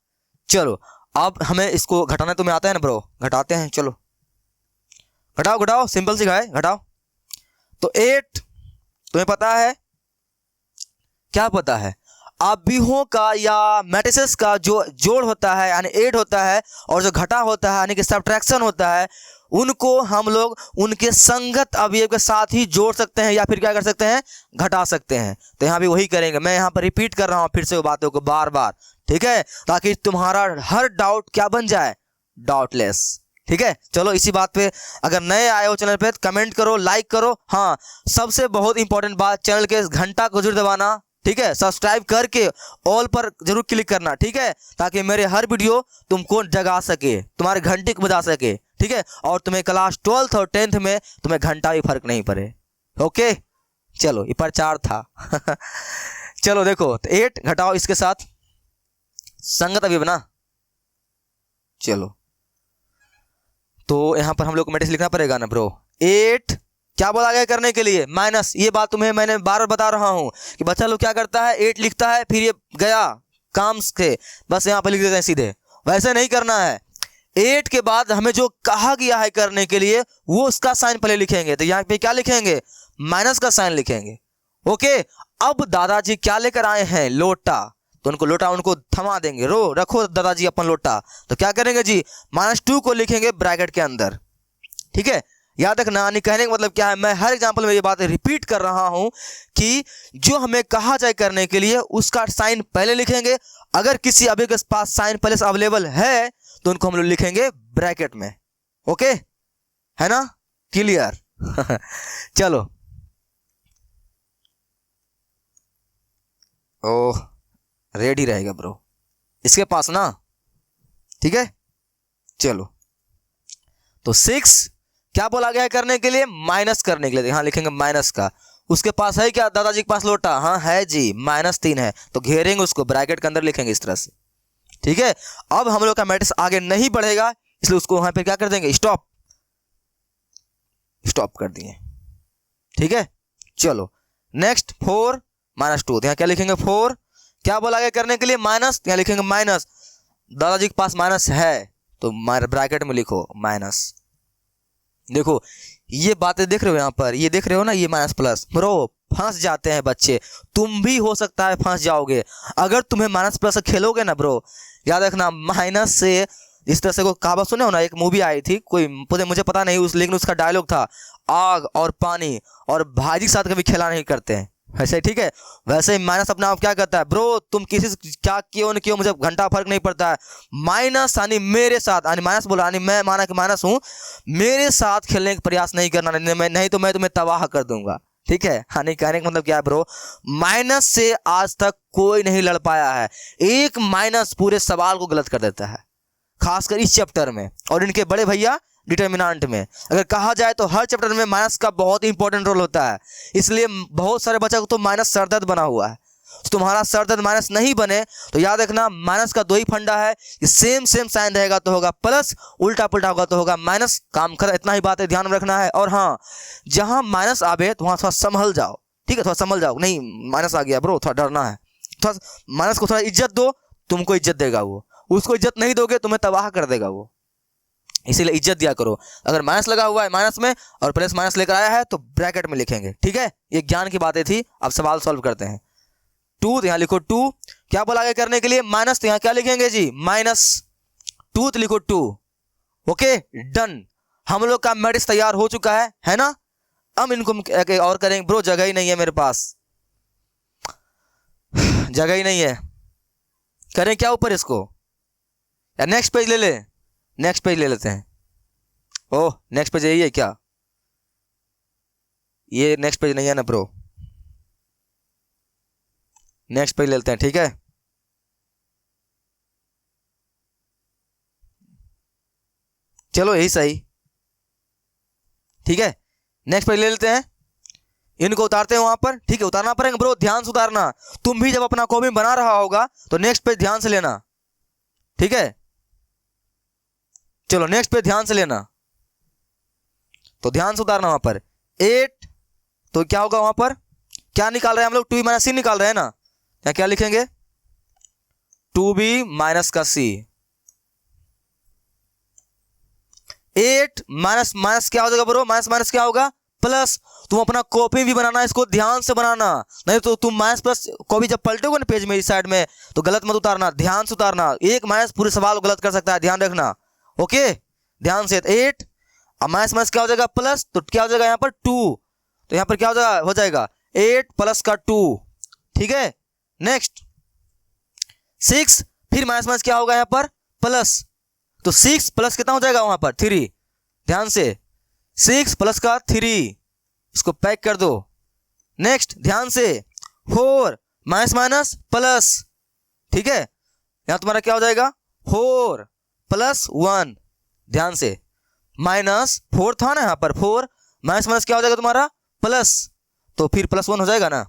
[SPEAKER 1] चलो अब हमें इसको घटाना, तुम्हें आता है ना ब्रो, घटाते हैं, चलो घटाओ घटाओ, सिंपल सी है, घटाओ। तो 8 तुम्हें पता है, क्या पता है, अवयवों का या मैट्रिसेस का जो जोड़ होता है यानी 8 होता है, और जो घटा होता है यानी कि सब्ट्रैक्शन होता है, उनको हम लोग उनके संगत अवयव के साथ ही जोड़ सकते हैं या फिर क्या कर सकते हैं, घटा सकते हैं। तो यहाँ भी वही करेंगे, मैं यहाँ पर रिपीट कर रहा हूँ फिर से वो बातों को बार बार, ठीक है, ताकि तुम्हारा हर डाउट क्या बन जाए, डाउटलेस, ठीक है। चलो इसी बात पे अगर नए आए हो चैनल पे कमेंट करो, लाइक करो, हाँ सबसे बहुत इंपॉर्टेंट बात, चैनल के घंटा को जरूर दबाना, ठीक है, सब्सक्राइब करके ऑल पर जरूर क्लिक करना, ठीक है, ताकि मेरे हर वीडियो तुमको जगा सके, तुम्हारे घंटे को बजा सके, ठीक है, और तुम्हें क्लास 12th और 10th में तुम्हें घंटा भी फर्क नहीं पड़े, ओके। चलो ये पर 4 था। चलो देखो, तो 8 घटाओ इसके साथ, संगत अवयव ना। चलो तो यहां पर हम लोग को मैट्रिक्स लिखना पड़ेगा ना ब्रो। 8 क्या बोला गया करने के लिए, माइनस। ये बात तुम्हें मैंने बार बार बता रहा हूं कि बच्चा लोग क्या करता है, 8 लिखता है फिर ये गया काम से, बस यहां पर लिख देते हैं सीधे। वैसे नहीं करना है। 8 के बाद हमें जो कहा गया है करने के लिए वो उसका साइन पहले लिखेंगे। तो यहाँ पे क्या लिखेंगे, माइनस का साइन लिखेंगे। ओके, अब दादाजी क्या लेकर आए हैं, लोटा। तो उनको लोटा उनको थमा देंगे, रो रखो दादाजी अपन लोटा। तो क्या करेंगे जी, -2 को लिखेंगे ब्रैकेट के अंदर। ठीक है, याद रखना। यानी कहने का मतलब क्या है, मैं हर एग्जांपल में ये बात रिपीट कर रहा हूं कि जो हमें कहा जाए करने के लिए उसका साइन पहले लिखेंगे। अगर किसी अवयव के पास साइन पहले से अवेलेबल है तो उनको हम लोग लिखेंगे ब्रैकेट में। ओके, है ना, क्लियर। चलो, ओह रेडी रहेगा ब्रो इसके पास ना। ठीक है, चलो तो 6 क्या बोला गया है करने के लिए, माइनस करने के लिए। यहां लिखेंगे माइनस का। उसके पास है क्या, दादाजी के पास लोटा, हाँ है जी, -3 है। तो घेरेंगे उसको, ब्रैकेट के अंदर लिखेंगे इस तरह से। ठीक है, अब हम लोग का मैट्रिक्स आगे नहीं बढ़ेगा, इसलिए उसको वहां पे क्या कर देंगे, स्टॉप। स्टॉप कर दिए। ठीक है, चलो नेक्स्ट 4 -2। यहाँ क्या लिखेंगे, 4 क्या बोला गया करने के लिए, माइनस। यहाँ लिखेंगे माइनस, दादाजी के पास माइनस है तो ब्रैकेट में लिखो माइनस। देखो ये बातें देख रहे हो यहाँ पर, ये देख रहे हो ना, ये माइनस प्लस। ब्रो फंस जाते हैं बच्चे, तुम भी हो सकता है फंस जाओगे अगर तुम्हें माइनस प्लस से खेलोगे ना ब्रो। याद रखना, माइनस से इस तरह से को कहावत सुने हो ना, एक मूवी आई थी कोई, मुझे पता नहीं लेकिन उसका डायलॉग था, आग और पानी और भाजी के साथ कभी खेला नहीं करते हैं। वैसे ठीक है, वैसे ही माइनस अपना आप क्या करता है ब्रो, तुम किसी से क्या क्यों न क्यों मुझे घंटा फर्क नहीं पड़ता है। माइनस यानी मेरे साथ, यानी माइनस बोला यानी मैं माना कि माइनस हूं, मेरे साथ खेलने का प्रयास नहीं करना, नहीं तो मैं तुम्हें तबाह कर दूंगा। ठीक है, यानी कहने का मतलब क्या है ब्रो, माइनस से आज तक कोई नहीं लड़ पाया है। एक माइनस पूरे सवाल को गलत कर देता है, खासकर इस चैप्टर में और इनके बड़े भैया डिटर्मिनेंट में। अगर कहा जाए तो हर चैप्टर में माइनस का बहुत इंपॉर्टेंट रोल होता है, इसलिए बहुत सारे बच्चों को तो माइनस सरदर्द बना हुआ है। तो तुम्हारा सरदर्द माइनस नहीं बने तो याद रखना, माइनस का 2 ही फंडा है कि सेम साइन रहेगा तो होगा प्लस, उल्टा पुल्टा होगा तो होगा माइनस। काम कर, इतना ही बात है, ध्यान में रखना है। और हाँ, जहां माइनस आवे तो वहां थोड़ा संभल जाओ। ठीक है, थोड़ा संभल जाओ, नहीं माइनस आ गया ब्रो, थोड़ा डरना है। थोड़ा माइनस को थोड़ा इज्जत दो, तुमको इज्जत देगा वो। उसको इज्जत नहीं दोगे तुम्हें तबाह कर देगा वो, इसीलिए इज्जत दिया करो। अगर माइनस लगा हुआ है माइनस में और प्लस माइनस लेकर आया है तो ब्रैकेट में लिखेंगे। ठीक है, ये ज्ञान की बातें थी। अब सवाल सॉल्व करते हैं। 2 तो यहाँ लिखो 2 क्या बोला गया करने के लिए, माइनस। तो यहाँ क्या लिखेंगे जी, -2 तो लिखो 2। ओके डन, हम लोग का मैट्रिक्स तैयार हो चुका है ना। अब इनको और करेंगे ब्रो, जगह ही नहीं है मेरे पास, जगह ही नहीं है। करें क्या ऊपर इसको, या नेक्स्ट पेज ले ले, नेक्स्ट पेज ले लेते हैं। ओह नेक्स्ट पेज यही है क्या, ये नेक्स्ट पेज नहीं है ना ब्रो, नेक्स्ट पेज ले लेते हैं। ठीक है, चलो यही सही। ठीक है, नेक्स्ट पेज ले लेते हैं, इनको उतारते हैं वहां पर। ठीक है, उतारना पड़ेगा ब्रो, ध्यान से उतारना। तुम भी जब अपना कॉपी बना रहा होगा तो नेक्स्ट पेज ध्यान से लेना। ठीक है, चलो नेक्स्ट पे ध्यान से लेना, तो ध्यान से उतारना। वहां पर 8 तो क्या होगा, वहां पर क्या निकाल रहे हैं हम लोग, 2b - c निकाल रहे हैं ना। या क्या लिखेंगे, 2b - का c। 8 माइनस क्या हो जाएगा ब्रो, माइनस क्या होगा, प्लस। तुम अपना कॉपी भी बनाना, इसको ध्यान से बनाना, नहीं तो तुम माइनस प्लस कॉपी जब पलटोगे ना पेज में इस साइड में तो गलत मत उतारना, ध्यान से उतारना। एक माइनस पूरे सवाल को गलत कर सकता है, ध्यान रखना। ओके ध्यान से। 8 अब माइनस क्या हो जाएगा, प्लस। तो क्या हो जाएगा यहाँ पर 2, तो यहाँ पर क्या हो जाएगा 8 प्लस का 2। ठीक है, नेक्स्ट 6 फिर माइनस क्या होगा यहाँ पर, प्लस। तो 6 प्लस कितना हो जाएगा वहां पर 3, ध्यान से 6 प्लस का 3, इसको पैक कर दो। नेक्स्ट ध्यान से 4 माइनस प्लस। ठीक है, यहां तुम्हारा क्या हो जाएगा 4 प्लस 1, ध्यान से -4 था ना यहाँ पर, 4 माइनस क्या हो जाएगा तुम्हारा प्लस। तो फिर +1 हो जाएगा ना,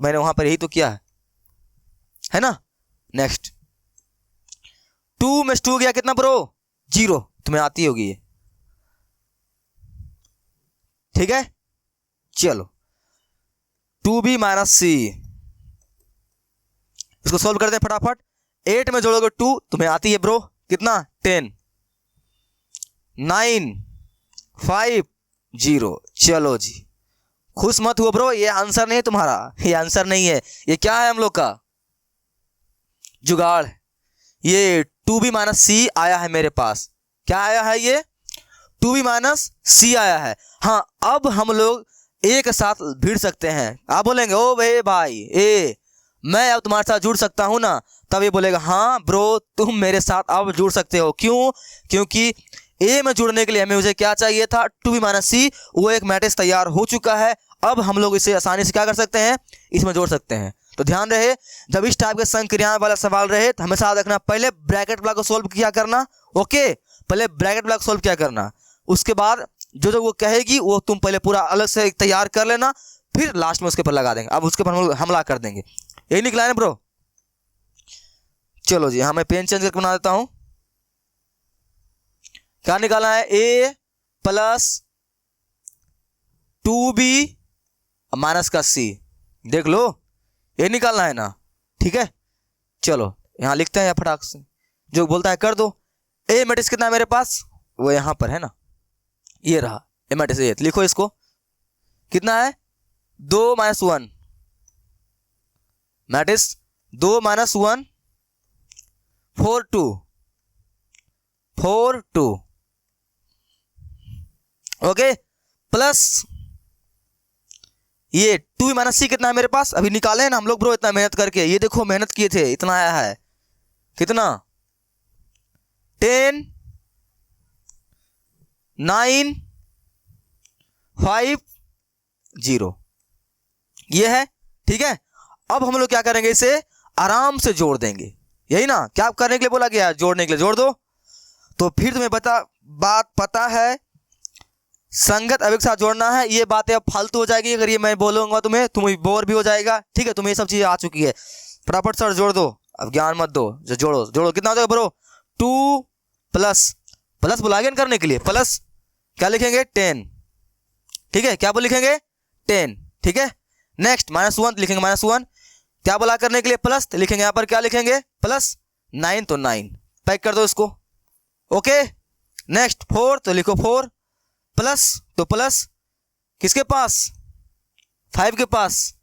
[SPEAKER 1] मैंने वहां पर यही तो किया है ना। नेक्स्ट 2 में 2 गया कितना ब्रो, 0, तुम्हें आती होगी ये, ठीक है। चलो 2b - c, इसको सोल्व करते हैं फटाफट। 8 में जोड़ोगे 2, तुम्हें आती है ब्रो कितना, 10, 9, 5, 0। चलो जी, खुश मत हुआ ब्रो, ये आंसर नहीं है तुम्हारा, ये आंसर नहीं है, ये क्या है हम लोग का जुगाड़। ये 2b - c आया है मेरे पास, क्या आया है ये, 2b - c आया है। हाँ, अब हम लोग एक साथ भिड़ सकते हैं। आप बोलेंगे ओ भाई ए, मैं अब तुम्हारे साथ जुड़ सकता हूं ना, तब ये बोलेगा हाँ ब्रो तुम मेरे साथ अब जुड़ सकते हो। क्यों, क्योंकि ए में जुड़ने के लिए हमें मुझे क्या चाहिए था, 2b - c, वो एक मैट्रिक्स तैयार हो चुका है। अब हम लोग इसे आसानी से क्या कर सकते हैं, इसमें जोड़ सकते हैं। तो ध्यान रहे, जब इस टाइप के संक्रियाएं वाला सवाल रहे तो हमेशा याद रखना, पहले ब्रैकेट ब्लॉक को सोल्व किया करना। ओके, पहले ब्रैकेट ब्लॉक सोल्व किया करना, उसके बाद जो जो वो कहेगी वो तुम पहले पूरा अलग से तैयार कर लेना, फिर लास्ट में उसके ऊपर लगा देंगे। अब उसके ऊपर हम हमला कर देंगे। यही निकला है ना ब्रो। चलो जी, हाँ मैं पेन चेंज करके बना देता हूं। क्या निकालना है, a + 2b - c, देख लो ये निकालना है ना, ठीक है। चलो यहां लिखते हैं या फटाक से, जो बोलता है कर दो। ए मैट्रिक्स कितना है मेरे पास, वो यहां पर है ना, ये रहा ए मैट्रिक्स ए। लिखो इसको, कितना है 2 - 1, मैट्रिक्स 2 - 1 4 2 4 2, ओके, प्लस ये 2b - c कितना है मेरे पास, अभी निकाले ना हम लोग ब्रो इतना मेहनत करके। ये देखो मेहनत किए थे, इतना आया है कितना, 10, 9, 5, 0, ये है, ठीक है। अब हम लोग क्या करेंगे, इसे आराम से जोड़ देंगे। यही ना, क्या करने के लिए बोला गया, जोड़ने के लिए, जोड़ दो। तो फिर तुम्हें बात पता है, संगत अवयव के साथ जोड़ना है। ये बातें अब फालतू हो जाएगी अगर ये मैं बोलूंगा तुम्हें, तुम बोर भी हो जाएगा, ठीक है। तुम्हें ये सब चीजें आ चुकी है, फटाफट सर जोड़ दो, अब ज्ञान मत दो, जो जोड़ो जोड़ो। कितना हो जाएगा ब्रो, 2 प्लस बोला गया करने के लिए, प्लस क्या लिखेंगे 10, ठीक है। क्या बोल लिखेंगे 10, ठीक है। नेक्स्ट -1 लिखेंगे, -1 क्या बोला करने के लिए, प्लस, तो लिखेंगे यहां पर क्या लिखेंगे, +9, तो 9 पैक कर दो इसको, ओके। नेक्स्ट 4, तो लिखो 4, प्लस, तो प्लस किसके पास, 5 के पास,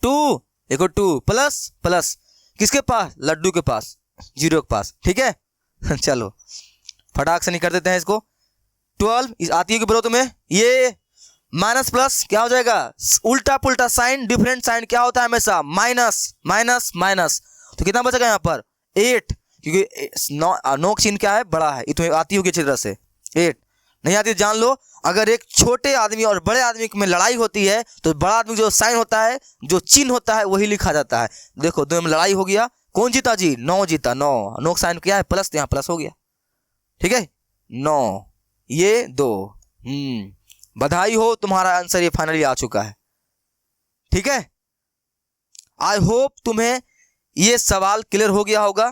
[SPEAKER 1] 2 देखो 2 प्लस किसके पास, लड्डू के पास, 0 के पास, ठीक है। चलो फटाक से नहीं कर देते हैं इसको। 12 आती है कि ब्रो तुम्हें, ये माइनस प्लस क्या हो जाएगा, उल्टा पुल्टा साइन, डिफरेंट साइन क्या होता है हमेशा, माइनस। तो कितना बचेगा यहाँ पर 8, क्योंकि नोक चिन्ह क्या है, बड़ा है, ये तुम्हें आती होगी अच्छी तरह से। 8 नहीं आती जान लो, अगर एक छोटे आदमी और बड़े आदमी में लड़ाई होती है तो बड़ा आदमी जो साइन होता है, जो चिन्ह होता है, वही लिखा जाता है। देखो दोनों में लड़ाई हो गया, कौन जीता जी, 9 जीता, 9, नोक साइन क्या है, प्लस, यहाँ प्लस हो गया, ठीक है। 9 ये 2, बधाई हो, तुम्हारा आंसर ये फाइनली आ चुका है, ठीक है। आई होप तुम्हें ये सवाल क्लियर हो गया होगा।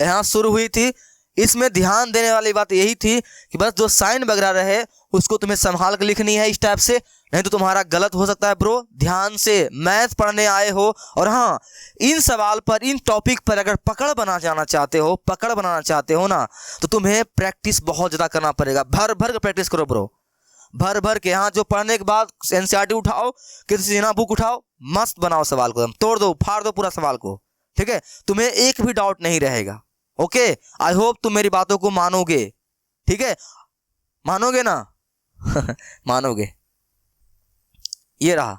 [SPEAKER 1] यहां शुरू हुई थी, इसमें ध्यान देने वाली बात यही थी कि बस जो साइन वगैरह रहे उसको तुम्हें संभाल कर लिखनी है इस टाइप से, नहीं तो तुम्हारा गलत हो सकता है ब्रो। ध्यान से मैथ पढ़ने आए हो, और हाँ इन सवाल पर, इन टॉपिक पर अगर पकड़ बनाना चाहते हो ना, तो तुम्हें प्रैक्टिस बहुत ज़्यादा करना पड़ेगा। भर भर के प्रैक्टिस करो ब्रो, भर भर के। यहाँ जो पढ़ने के बाद एनसीईआरटी उठाओ, किसी ना बुक उठाओ, मस्त बनाओ सवाल को, तोड़ दो फाड़ दो पूरा सवाल को, ठीक है। तुम्हें एक भी डाउट नहीं रहेगा, ओके। आई होप तुम मेरी बातों को मानोगे, ठीक है, मानोगे ना मानोगे, ये रहा,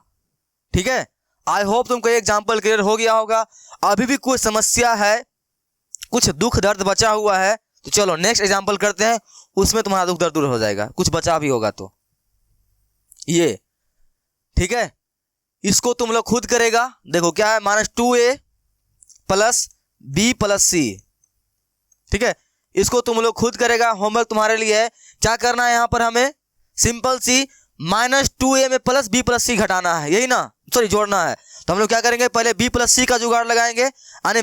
[SPEAKER 1] ठीक है। आई होप तुमको एग्जाम्पल क्लियर हो गया होगा। अभी भी कोई समस्या है, कुछ दुख दर्द बचा हुआ है, तो चलो नेक्स्ट एग्जाम्पल करते हैं, उसमें तुम्हारा दुख दर्द दूर हो जाएगा, कुछ बचा भी होगा तो ये, ठीक है। इसको तुम लोग खुद करेगा, देखो क्या है, -2a + b + c, ठीक है। इसको तुम लोग खुद करेगा, होमवर्क तुम्हारे लिए है। क्या करना है यहाँ पर, हमें सिंपल सी -2a में प्लस b प्लस c घटाना है, यही ना, सॉरी जोड़ना है। तो हम लोग क्या करेंगे, पहले b प्लस c का जुगाड़ लगाएंगे, यानी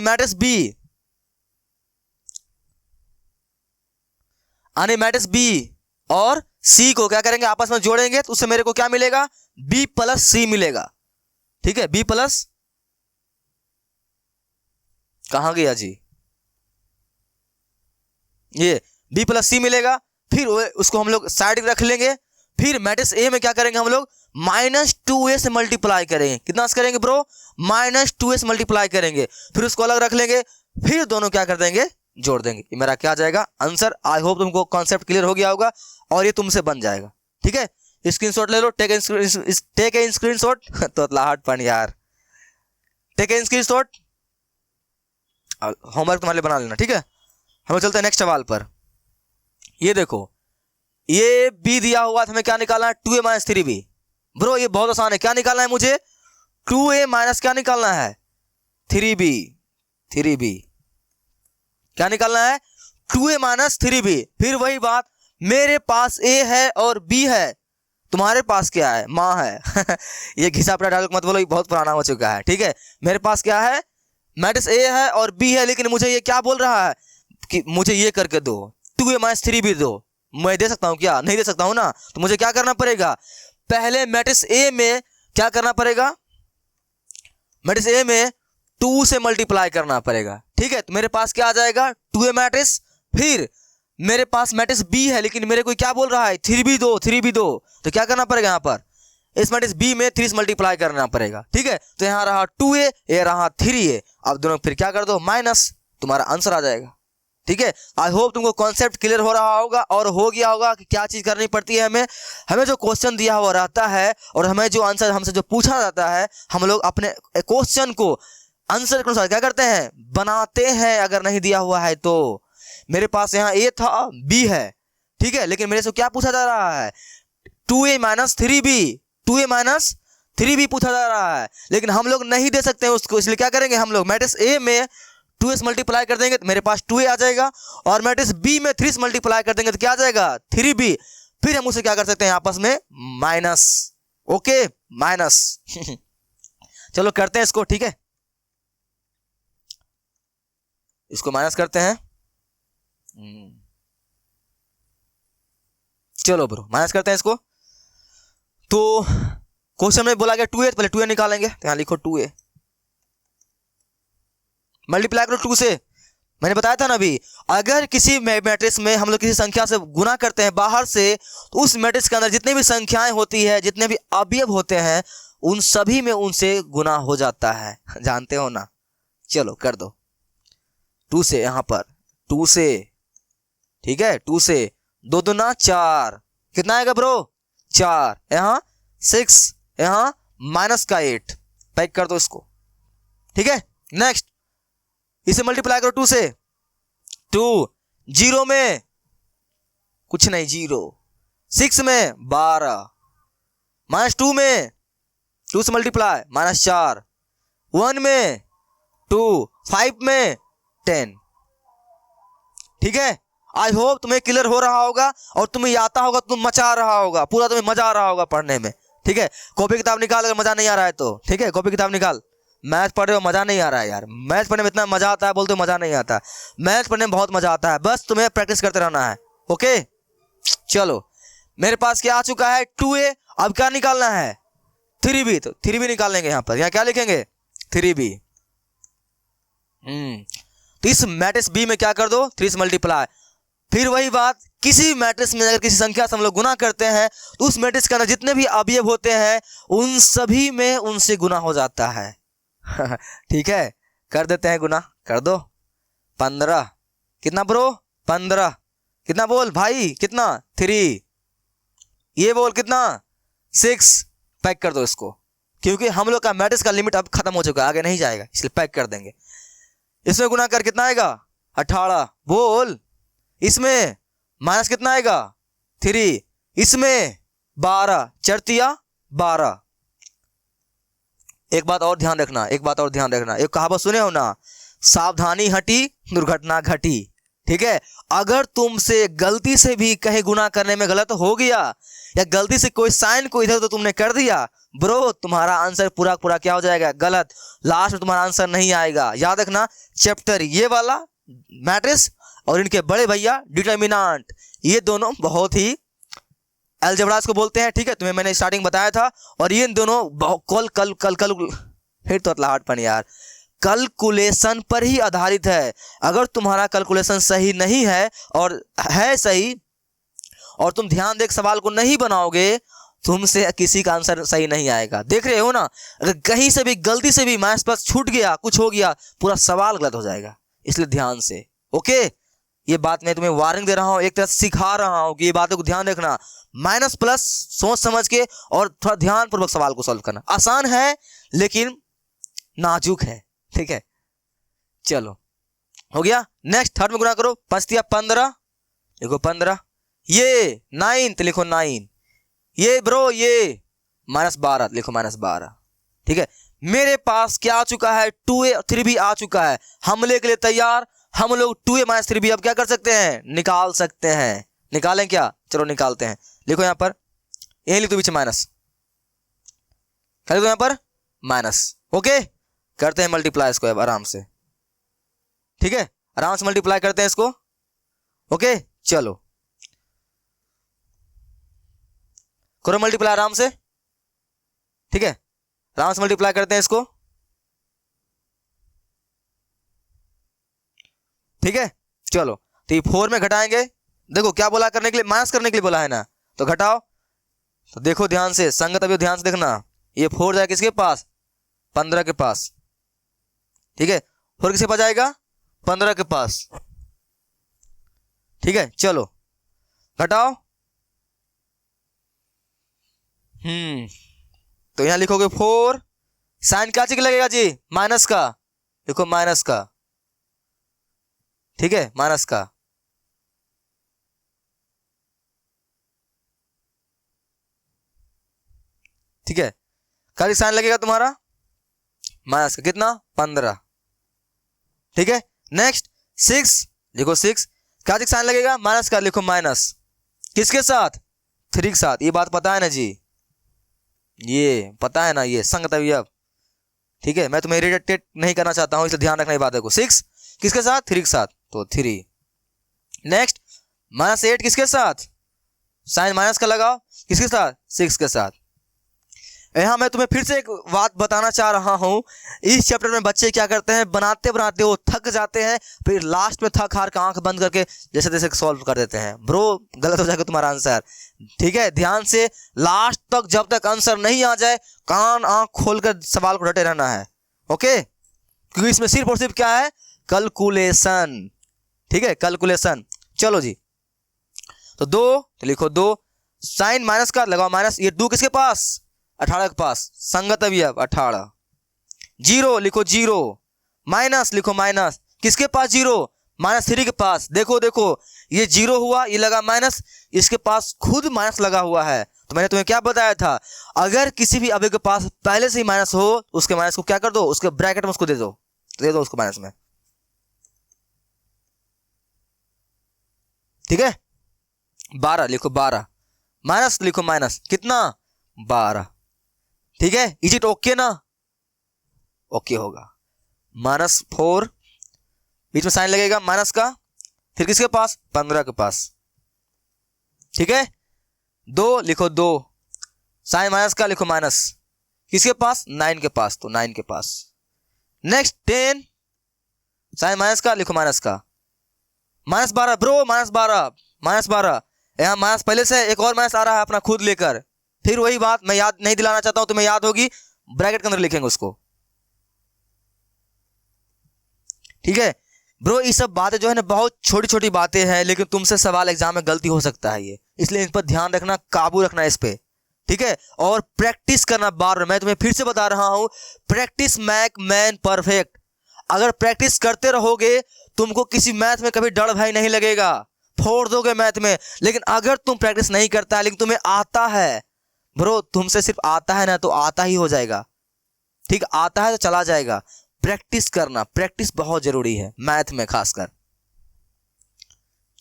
[SPEAKER 1] मैट्रिक्स b और c को क्या करेंगे, आपस में जोड़ेंगे, तो उससे मेरे को क्या मिलेगा, b प्लस c मिलेगा। ठीक है, b प्लस, कहां गया जी, ये b प्लस सी मिलेगा। फिर उसको हम लोग साइड रख लेंगे। फिर मैट्रिक्स ए में क्या करेंगे हम लोग, -2a से मल्टीप्लाई करेंगे। कितना से करेंगे ब्रो, -2a से मल्टीप्लाई करेंगे। फिर उसको अलग रख लेंगे, फिर दोनों क्या कर देंगे, जोड़ देंगे। ये मेरा क्या आ जाएगा, आंसर। आई होप तुमको कॉन्सेप्ट क्लियर हो गया होगा और ये तुमसे बन जाएगा। ठीक है, स्क्रीनशॉट ले लो, टेक ए स्क्रीनशॉट तो लाहट पन यार, टेक ए स्क्रीनशॉट, होमवर्क तुम्हारे लिए बना लेना। ठीक है, हम चलते हैं नेक्स्ट सवाल पर। ये देखो, ये b दिया हुआ था, हमें क्या निकालना है, 2a माइनस 3b। ब्रो ये बहुत आसान है, क्या निकालना है मुझे, 2a माइनस क्या निकालना है, 3b। क्या निकालना है, 2a माइनस 3b। फिर वही बात, मेरे पास a है और b है, तुम्हारे पास क्या है, माँ है ये घिसा पड़ा डायलॉग मत बोलो, ये बहुत पुराना हो चुका है। ठीक है, मेरे पास क्या है, मैट्रिक्स ए है और बी है, लेकिन मुझे ये क्या बोल रहा है कि मुझे ये करके दो, 2a माइनस 3b दो। मैं दे सकता हूँ क्या, नहीं दे सकता हूँ ना। तो मुझे क्या करना पड़ेगा, पहले मैट्रिक्स ए में क्या करना पड़ेगा, मैट्रिक्स ए में 2 से मल्टीप्लाई करना पड़ेगा। ठीक है, तो मेरे पास क्या आ जाएगा, 2a मैट्रिक्स। फिर मेरे पास मैट्रिक्स बी है, लेकिन मेरे को क्या बोल रहा है, 3b दो। तो क्या करना पड़ेगा, यहाँ पर इस मैट्रिक्स बी में 3 से मल्टीप्लाई करना पड़ेगा। ठीक है, तो यहाँ रहा 2a, ये रहा 3a। अब दोनों फिर क्या कर दो, माइनस, तुम्हारा आंसर आ जाएगा। ठीक है, आई होप तुमको कॉन्सेप्ट क्लियर हो रहा होगा और हो गया होगा कि क्या चीज़ करनी पड़ती है। हमें जो क्वेश्चन दिया हुआ रहता है और हमें जो आंसर हमसे जो पूछा जाता है, हम लोग अपने क्वेश्चन को आंसर के अनुसार क्या करते हैं, बनाते हैं। अगर नहीं दिया हुआ है तो मेरे पास यहाँ a था, b है। ठीक है, लेकिन मेरे से क्या पूछा जा रहा है, 2a माइनस 3b पूछा जा रहा है, लेकिन हम लोग नहीं दे सकते हैं उसको। इसलिए क्या करेंगे, हम लोग मैट्रिक्स ए में 2a से मल्टीप्लाई कर देंगे तो मेरे पास 2a आ जाएगा, और मैट्रिक्स बी में 3 से मल्टीप्लाई कर देंगे तो क्या आ जाएगा, 3b। फिर हम उसे क्या कर सकते हैं, आपस में माइनस। ओके, माइनस चलो करते हैं इसको। ठीक है, इसको माइनस करते हैं। चलो ब्रो, माइनस करते हैं इसको। तो क्वेश्चन में बोला गया 2a, पहले 2a निकालेंगे। तो यहां लिखो 2a, मल्टीप्लाई करो 2 से। मैंने बताया था ना अभी, अगर किसी मैट्रिक्स में हम लोग किसी संख्या से गुना करते हैं बाहर से, तो उस मैट्रिक्स के अंदर जितनी भी संख्याएं होती है, जितने भी अवयव होते हैं, उन सभी में उनसे गुना हो जाता है। जानते हो ना। चलो कर दो 2 से, यहां पर 2 से। ठीक है, 2 से 2 दूना 4, कितना आएगा ब्रो, 4। यहां 6, यहां माइनस का 8, पैक कर दो इसको। ठीक है, नेक्स्ट इसे मल्टीप्लाई करो 2 से। 2 0 में कुछ नहीं, 0। 6 में 12, -2 में 2 से मल्टीप्लाई -4, 1 में 2, 5 में 10। ठीक है, आई होप तुम्हें क्लियर हो रहा होगा और तुम्हें आता होगा, तुम मचा रहा होगा, पूरा तुम्हें मजा आ रहा होगा पढ़ने में। ठीक है, कॉपी किताब निकाल, अगर मजा नहीं आ रहा है तो। ठीक है, कॉपी किताब निकाल। मैथ पढ़ रहे हो, मजा नहीं आ रहा है यार, मैथ पढ़ने में इतना मजा आता है, बोलते हो मजा नहीं आता। मैथ पढ़ने में बहुत मजा आता है, बस तुम्हें प्रैक्टिस करते रहना है। ओके, चलो मेरे पास क्या आ चुका है, 2a। अब क्या निकालना है, 3b। तो 3b निकाल लेंगे। यहाँ पर यहाँ क्या लिखेंगे, 3b। तो इस मैट्रिक्स बी में क्या कर दो, 3 से मल्टीप्लाई। फिर वही बात, किसी मैट्रिक्स में अगर किसी संख्या से हम लोग गुना करते हैं, तो उस मैट्रिक्स के अंदर जितने भी अवयव होते हैं, उन सभी में उनसे गुना हो जाता है। ठीक है, कर देते हैं गुना, कर दो। 15, कितना ब्रो, 15, कितना बोल भाई, कितना, 3, ये बोल कितना, 6। पैक कर दो इसको, क्योंकि हम लोग का मैट्रिक्स का लिमिट अब खत्म हो चुका है, आगे नहीं जाएगा, इसलिए पैक कर देंगे। इसमें गुना कर कितना आएगा, 18। बोल, इसमें माइनस कितना आएगा, 3। इसमें 12, चरतिया 12। एक बात और ध्यान रखना, एक कहावत सुने हो ना, सावधानी हटी दुर्घटना घटी। ठीक है, अगर तुमसे गलती से भी कहीं गुना करने में गलत हो गया या गलती से कोई साइन को इधर तो तुमने कर दिया ब्रो, तुम्हारा आंसर पूरा पूरा क्या हो जाएगा, गलत। लास्ट में तुम्हारा आंसर नहीं आएगा। याद रखना, चैप्टर ये वाला मैट्रिक्स और इनके बड़े भैया डिटर्मिनेंट, ये दोनों बहुत ही अलजेब्रास को बोलते हैं। ठीक है, तुम्हें मैंने स्टार्टिंग बताया था। और ये दोनों कल फिर तो अतलाहट यार, कैलकुलेशन पर ही आधारित है। अगर तुम्हारा कैलकुलेशन सही नहीं है और है सही और तुम ध्यान देकर सवाल को नहीं बनाओगे, तुमसे किसी का आंसर सही नहीं आएगा। देख रहे हो ना, अगर कहीं से भी गलती से भी मैथ्स पास छूट गया, कुछ हो गया, पूरा सवाल गलत हो जाएगा। इसलिए ध्यान से, ओके, ये बात मैं तुम्हें वार्निंग दे रहा हूं, एक तरह से सिखा रहा हूं कि ये बातों को ध्यान रखना। माइनस प्लस सोच समझ के और थोड़ा ध्यान पूर्वक सवाल को सॉल्व करना। आसान है लेकिन नाजुक है। ठीक है, चलो हो गया। नेक्स्ट थर्ड में गुना करो, 5 या 15, लिखो 15, ये 9 तो लिखो 9, ये ब्रो ये -12 लिखो -12। ठीक है, मेरे पास क्या आ चुका है, 2a 3b आ चुका है। हमले के लिए तैयार। हम लोग 2a - 3b अब क्या कर सकते हैं, निकाल सकते हैं। निकालें क्या, चलो निकालते हैं। लिखो यहां पर, यही लिख दो पीछे माइनस, कर दो यहां पर माइनस। ओके, करते हैं मल्टीप्लाई इसको अब आराम से। ठीक है, आराम से मल्टीप्लाई करते हैं इसको। ओके, चलो करो मल्टीप्लाई आराम से। ठीक है, आराम से मल्टीप्लाई करते हैं इसको। ठीक है, चलो तो ये 4 में घटाएंगे। देखो क्या बोला करने के लिए, माइनस करने के लिए बोला है ना, तो घटाओ। तो देखो ध्यान से, संगत अभी ध्यान से देखना, ये 4 जाएगा किसके पास, 15 के पास। ठीक है, 4 किसके पास जाएगा, 15 के पास। ठीक है, चलो घटाओ। तो यहां लिखोगे 4, साइन क्या चीज लगेगा जी, माइनस का, देखो माइनस का। ठीक है, माइनस का। ठीक है, क्या साइन लगेगा तुम्हारा, माइनस का, कितना 15। ठीक है, नेक्स्ट 6, लिखो 6, क्या साइन लगेगा, माइनस का, लिखो माइनस, किसके साथ, 3 के साथ। ये बात पता है ना जी, ये पता है ना, ये संगत अभी अब। ठीक है, मैं तुम्हें इरिटेट नहीं करना चाहता हूं, इसलिए ध्यान रखना ये बात को। 6 किसके साथ, 3 के साथ, तो 3। नेक्स्ट -8 किसके साथ, साइन माइनस का लगाओ, किसके साथ, 6 के साथ। यहां मैं तुम्हें फिर से एक बात बताना चाह रहा हूं, इस चैप्टर में बच्चे क्या करते हैं, बनाते बनाते वो थक जाते हैं, फिर लास्ट में थक हार का आंख बंद करके जैसे तैसे सॉल्व कर देते हैं। ब्रो गलत हो जाएगा तुम्हारा आंसर। ठीक है, ध्यान से लास्ट तक, जब तक आंसर नहीं आ जाए, कान आंख खोलकर सवाल को रटे रहना है। ओके, क्योंकि इसमें सिर्फ और सिर्फ क्या है, कैलकुलेशन। ठीक है, कैलकुलेशन। चलो जी, तो 2 तो लिखो 2, साइन माइनस का लगाओ माइनस, ये 2 किसके पास, 18 के पास, संगत अभी अब 18। 0 लिखो 0, माइनस लिखो माइनस, किसके पास 0, -3 के पास। देखो देखो, ये 0 हुआ, ये लगा माइनस, इसके पास खुद माइनस लगा हुआ है। तो मैंने तुम्हें क्या बताया था, अगर किसी भी अवयव के पास पहले से ही माइनस हो, उसके माइनस को क्या कर दो, उसके ब्रैकेट में उसको दे दो, उसको माइनस में। ठीक है, 12 लिखो 12, माइनस लिखो माइनस, कितना 12। ठीक है, इज इट ओके ना, ओके होगा। -4, बीच में साइन लगेगा माइनस का, फिर किसके पास, 15 के पास। ठीक है, 2 लिखो 2, साइन माइनस का, लिखो माइनस, किसके पास, 9 के पास, तो 9 के पास। नेक्स्ट 10, साइन माइनस का, लिखो माइनस का, -12 ब्रो, -12 यहां माइनस पहले से एक और माइनस आ रहा है अपना खुद लेकर। फिर वही बात मैं याद नहीं दिलाना चाहता हूं, तुम्हें याद होगी, ब्रैकेट के अंदर लिखेंगे उसको। ठीक है ब्रो, ये सब बातें जो है ना बहुत छोटी छोटी बातें हैं, लेकिन तुमसे सवाल एग्जाम में गलती हो सकता है ये, इसलिए इन पर ध्यान रखना, काबू रखना इस पे। ठीक है, और प्रैक्टिस करना बार। मैं तुम्हें फिर से बता रहा हूं, प्रैक्टिस मैक मैन परफेक्ट। अगर प्रैक्टिस करते रहोगे, तुमको किसी मैथ में कभी डर भय नहीं लगेगा, फोड़ दोगे मैथ में। लेकिन अगर तुम प्रैक्टिस नहीं करता है लेकिन तुम्हें आता है ब्रो, तुमसे सिर्फ आता है ना, तो आता ही हो जाएगा। ठीक, आता है तो चला जाएगा। प्रैक्टिस करना, प्रैक्टिस बहुत जरूरी है मैथ में खासकर।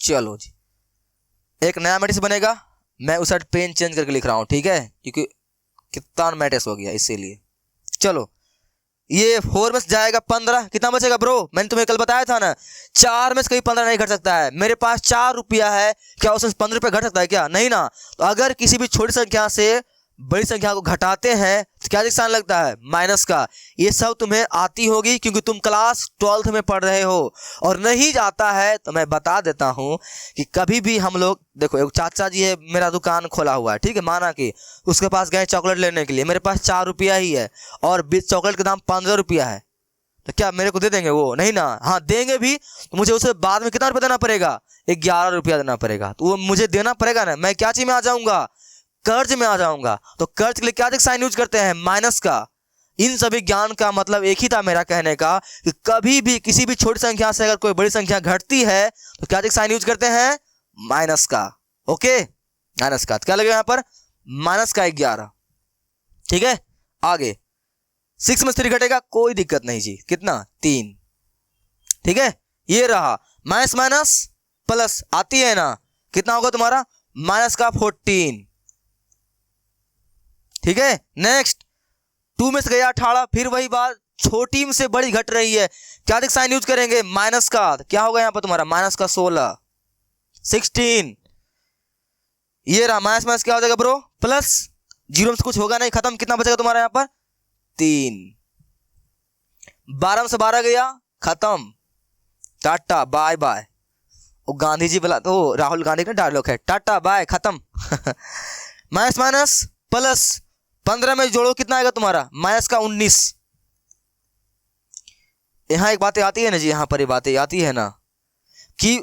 [SPEAKER 1] चलो जी, एक नया मैट्रिक्स बनेगा। मैं उस साइड पेन चेंज करके लिख रहा हूँ, ठीक है, क्योंकि कितना मैट्रिक्स हो गया इसीलिए। चलो, ये 4 में से जाएगा 15, कितना बचेगा ब्रो? मैंने तुम्हें कल बताया था ना, 4 में से कभी 15 नहीं घट सकता है। मेरे पास 4 रुपया है, क्या उसमें 15 रुपया घट सकता है क्या? नहीं ना। तो अगर किसी भी छोटी संख्या से बड़ी संख्या को घटाते हैं तो क्या निशान लगता है? माइनस का। ये सब तुम्हें आती होगी क्योंकि तुम क्लास 12th में पढ़ रहे हो। और नहीं आता है तो मैं बता देता हूँ कि कभी भी हम लोग, देखो एक चाचा जी है, मेरा दुकान खोला हुआ है, ठीक है, माना कि उसके पास गए चॉकलेट लेने के लिए, मेरे पास 4 रुपया ही है और 20 चॉकलेट का दाम 15 रुपया है, तो क्या मेरे को दे देंगे वो? नहीं ना। हाँ देंगे भी, तो मुझे उसे बाद में कितना रुपया देना पड़ेगा? 11 रुपया देना पड़ेगा। तो वो मुझे देना पड़ेगा ना। मैं क्या चीज में आ जाऊंगा? कर्ज में आ जाऊंगा। तो कर्ज के लिए क्या साइन यूज करते हैं? माइनस का। इन सभी ज्ञान का मतलब एक ही था मेरा कहने का कि कभी भी किसी भी छोटी संख्या से अगर कोई बड़ी संख्या घटती है तो क्या साइन यूज करते हैं? माइनस का। ओके, माइनस का। तो क्या लगेगा यहां पर? माइनस का 11। ठीक है, आगे 6 में 3 घटेगा, कोई दिक्कत नहीं जी। कितना? 3। ठीक है, ये रहा माइनस माइनस प्लस, आती है ना। कितना होगा तुम्हारा? माइनस का 14। ठीक है, नेक्स्ट 2 में से गया 18, फिर वही बात, छोटी से बड़ी घट रही है, क्या साइन यूज करेंगे? माइनस का। क्या होगा यहां पर तुम्हारा? माइनस का 16, 16। ये रहा माइनस माइनस क्या हो जाएगा ब्रो? प्लस। 0 में से कुछ होगा नहीं, खत्म। कितना बचेगा तुम्हारा यहां पर? 3। 12 में से 12 गया, खत्म। Tata bye bye. वो गांधी जी बोला तो राहुल गांधी का डायलॉग है, टाटा बाय, खत्म। माइनस माइनस प्लस, 15 में जोड़ो, कितना आएगा तुम्हारा? माइनस का 19। यहां एक बातें आती है ना जी, यहां पर ये बातें आती है ना कि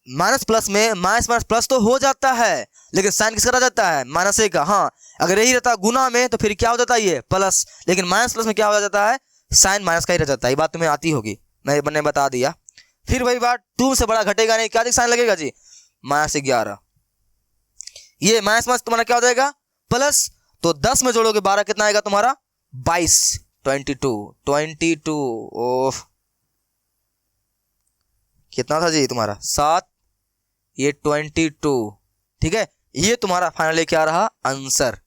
[SPEAKER 1] माइनस प्लस में माइनस माइनस प्लस तो हो जाता है, लेकिन साइन किसका रह जाता है? माइनस का। हाँ, अगर यही रहता गुना में तो फिर क्या हो जाता है? ये प्लस। लेकिन माइनस प्लस में क्या हो जाता है? साइन माइनस का ही रह जाता है। ये बात तुम्हें आती होगी, मैंने बता दिया। फिर वही बात, 2 से बड़ा घटेगा नहीं, क्या साइन लगेगा जी? माइनस 11। ये माइनस माइनस तुम्हारा क्या हो जाएगा? प्लस। तो 10 में जोड़ोगे 12, कितना आएगा तुम्हारा? 22, 22। ओह, कितना था जी तुम्हारा? 7, ये 22। ठीक है, ये तुम्हारा फाइनली क्या रहा? आंसर।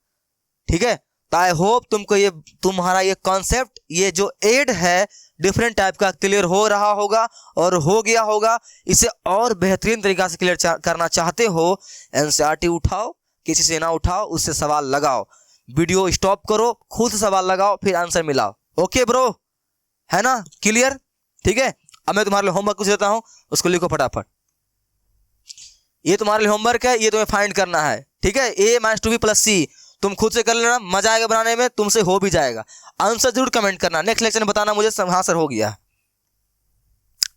[SPEAKER 1] ठीक है, तो आई होप तुमको ये तुम्हारा ये कॉन्सेप्ट, ये जो एड है डिफरेंट टाइप का, क्लियर हो रहा होगा और हो गया होगा। इसे और बेहतरीन तरीका से क्लियर करना चाहते हो, एनसीईआरटी उठाओ, किसी से ना उठाओ, उससे सवाल लगाओ, वीडियो स्टॉप करो, खुद से सवाल लगाओ, फिर आंसर मिलाओ। ओके ब्रो, है ना क्लियर? ठीक है, अब मैं तुम्हारे लिए होमवर्क कुछ देता हूं, उसको लिखो फटाफट। ये तुम्हारे लिए होमवर्क है, ये तुम्हें फाइंड करना है। ठीक है, a - 2b + c तुम खुद से कर लेना, मजा आएगा बनाने में, तुमसे हो भी जाएगा। आंसर जरूर कमेंट करना, नेक्स्ट लेक्चर में बताना मुझे हाँ सर हो गया।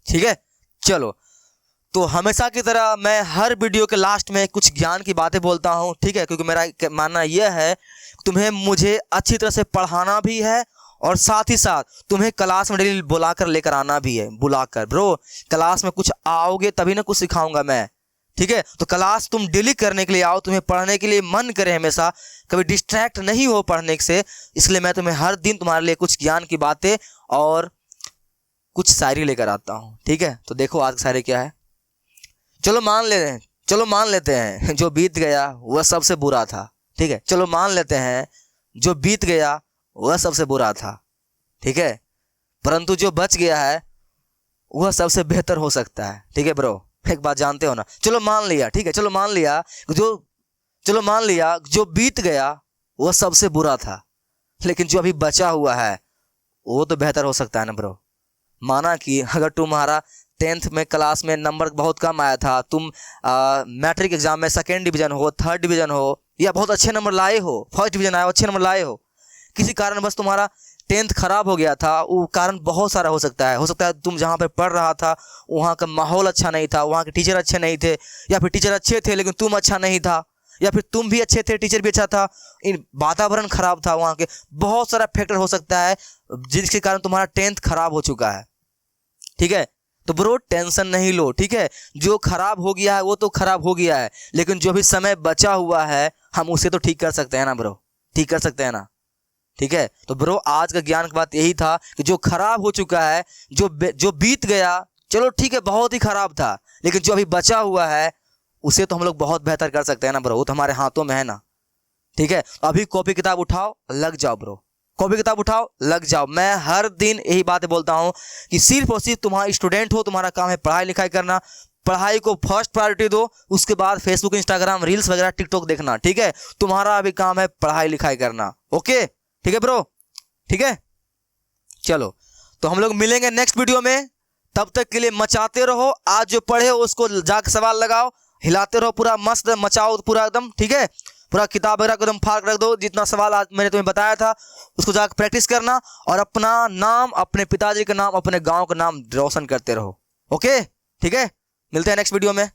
[SPEAKER 1] ठीक है, चलो। तो हमेशा की तरह मैं हर वीडियो के लास्ट में कुछ ज्ञान की बातें बोलता हूं, ठीक है, क्योंकि मेरा मानना यह है तुम्हें मुझे अच्छी तरह से पढ़ाना भी है और साथ ही साथ तुम्हें क्लास में डेली बुलाकर लेकर आना भी है। बुलाकर ब्रो, क्लास में कुछ आओगे तभी ना कुछ सिखाऊंगा मैं। ठीक है, तो क्लास तुम डेली करने के लिए आओ, तुम्हें पढ़ने के लिए मन करे हमेशा, कभी डिस्ट्रैक्ट नहीं हो पढ़ने से। इसलिए मैं तुम्हें हर दिन तुम्हारे लिए कुछ ज्ञान की बातें और कुछ शायरी लेकर आता हूँ। ठीक है, तो देखो आज की शायरी क्या है। चलो मान लेते हैं जो बीत गया वह सबसे बुरा था। ठीक है, चलो मान लेते हैं जो बीत गया वह सबसे बुरा था। ठीक है, परंतु जो बच गया है वह सबसे बेहतर हो सकता है। ठीक है ब्रो, एक बात जानते हो ना। चलो मान लिया, ठीक है, चलो मान लिया जो बीत गया वह सबसे बुरा था, लेकिन जो अभी बचा हुआ है वो तो बेहतर हो सकता है ना ब्रो। माना कि अगर तुम्हारा 10th में क्लास में नंबर बहुत कम आया था, तुम मैट्रिक एग्जाम में 2nd डिवीजन हो, 3rd डिवीजन हो, या बहुत अच्छे नंबर लाए हो, 1st डिवीजन आए हो, अच्छे नंबर लाए हो, किसी कारण बस तुम्हारा 10th खराब हो गया था, वो कारण बहुत सारा हो सकता है तुम जहाँ पे पढ़ रहा था वहाँ का माहौल अच्छा नहीं था, वहाँ के टीचर अच्छे नहीं थे, या फिर टीचर अच्छे थे लेकिन तुम अच्छा नहीं था, या फिर तुम भी अच्छे थे टीचर भी अच्छा था, इन वातावरण खराब था, वहाँ के बहुत सारा फैक्टर हो सकता है जिसके कारण तुम्हारा 10th खराब हो चुका है। ठीक है, तो ब्रो टेंशन नहीं लो। ठीक है, जो खराब हो गया है वो तो खराब हो गया है, लेकिन जो भी समय बचा हुआ है हम उसे तो ठीक कर सकते हैं ना ब्रो, ठीक कर सकते हैं ना। ठीक है, तो ब्रो आज का ज्ञान की बात यही था कि जो खराब हो चुका है, जो बीत गया, चलो ठीक है, बहुत ही खराब था, लेकिन जो अभी बचा हुआ है उसे तो हम लोग बहुत बेहतर कर सकते हैं ना ब्रो, वो तो हमारे हाथों में है ना। ठीक है, अभी कॉपी किताब उठाओ, लग जाओ ब्रो, कॉपी किताब उठाओ, लग जाओ। मैं हर दिन यही बातें बोलता हूँ कि सिर्फ और सिर्फ तुम्हारा स्टूडेंट हो, तुम्हारा काम है पढ़ाई लिखाई करना, पढ़ाई को फर्स्ट प्रायोरिटी दो, उसके बाद फेसबुक, इंस्टाग्राम, रील्स वगैरह, टिकटॉक देखना। ठीक है, तुम्हारा अभी काम है पढ़ाई लिखाई करना। ओके, ठीक है ब्रो, ठीक है। चलो, तो हम लोग मिलेंगे नेक्स्ट वीडियो में, तब तक के लिए मचाते रहो। आज जो पढ़े हो उसको जाके सवाल लगाओ, हिलाते रहो, पूरा मस्त मचाओ पूरा एकदम। ठीक है, पूरा किताब वगैरह को एकदम फाड़ रख दो, जितना सवाल आज मैंने तुम्हें बताया था उसको जाकर प्रैक्टिस करना, और अपना नाम, अपने पिताजी का नाम, अपने गांव का नाम रोशन करते रहो। ओके, ठीक है, मिलते हैं नेक्स्ट वीडियो में।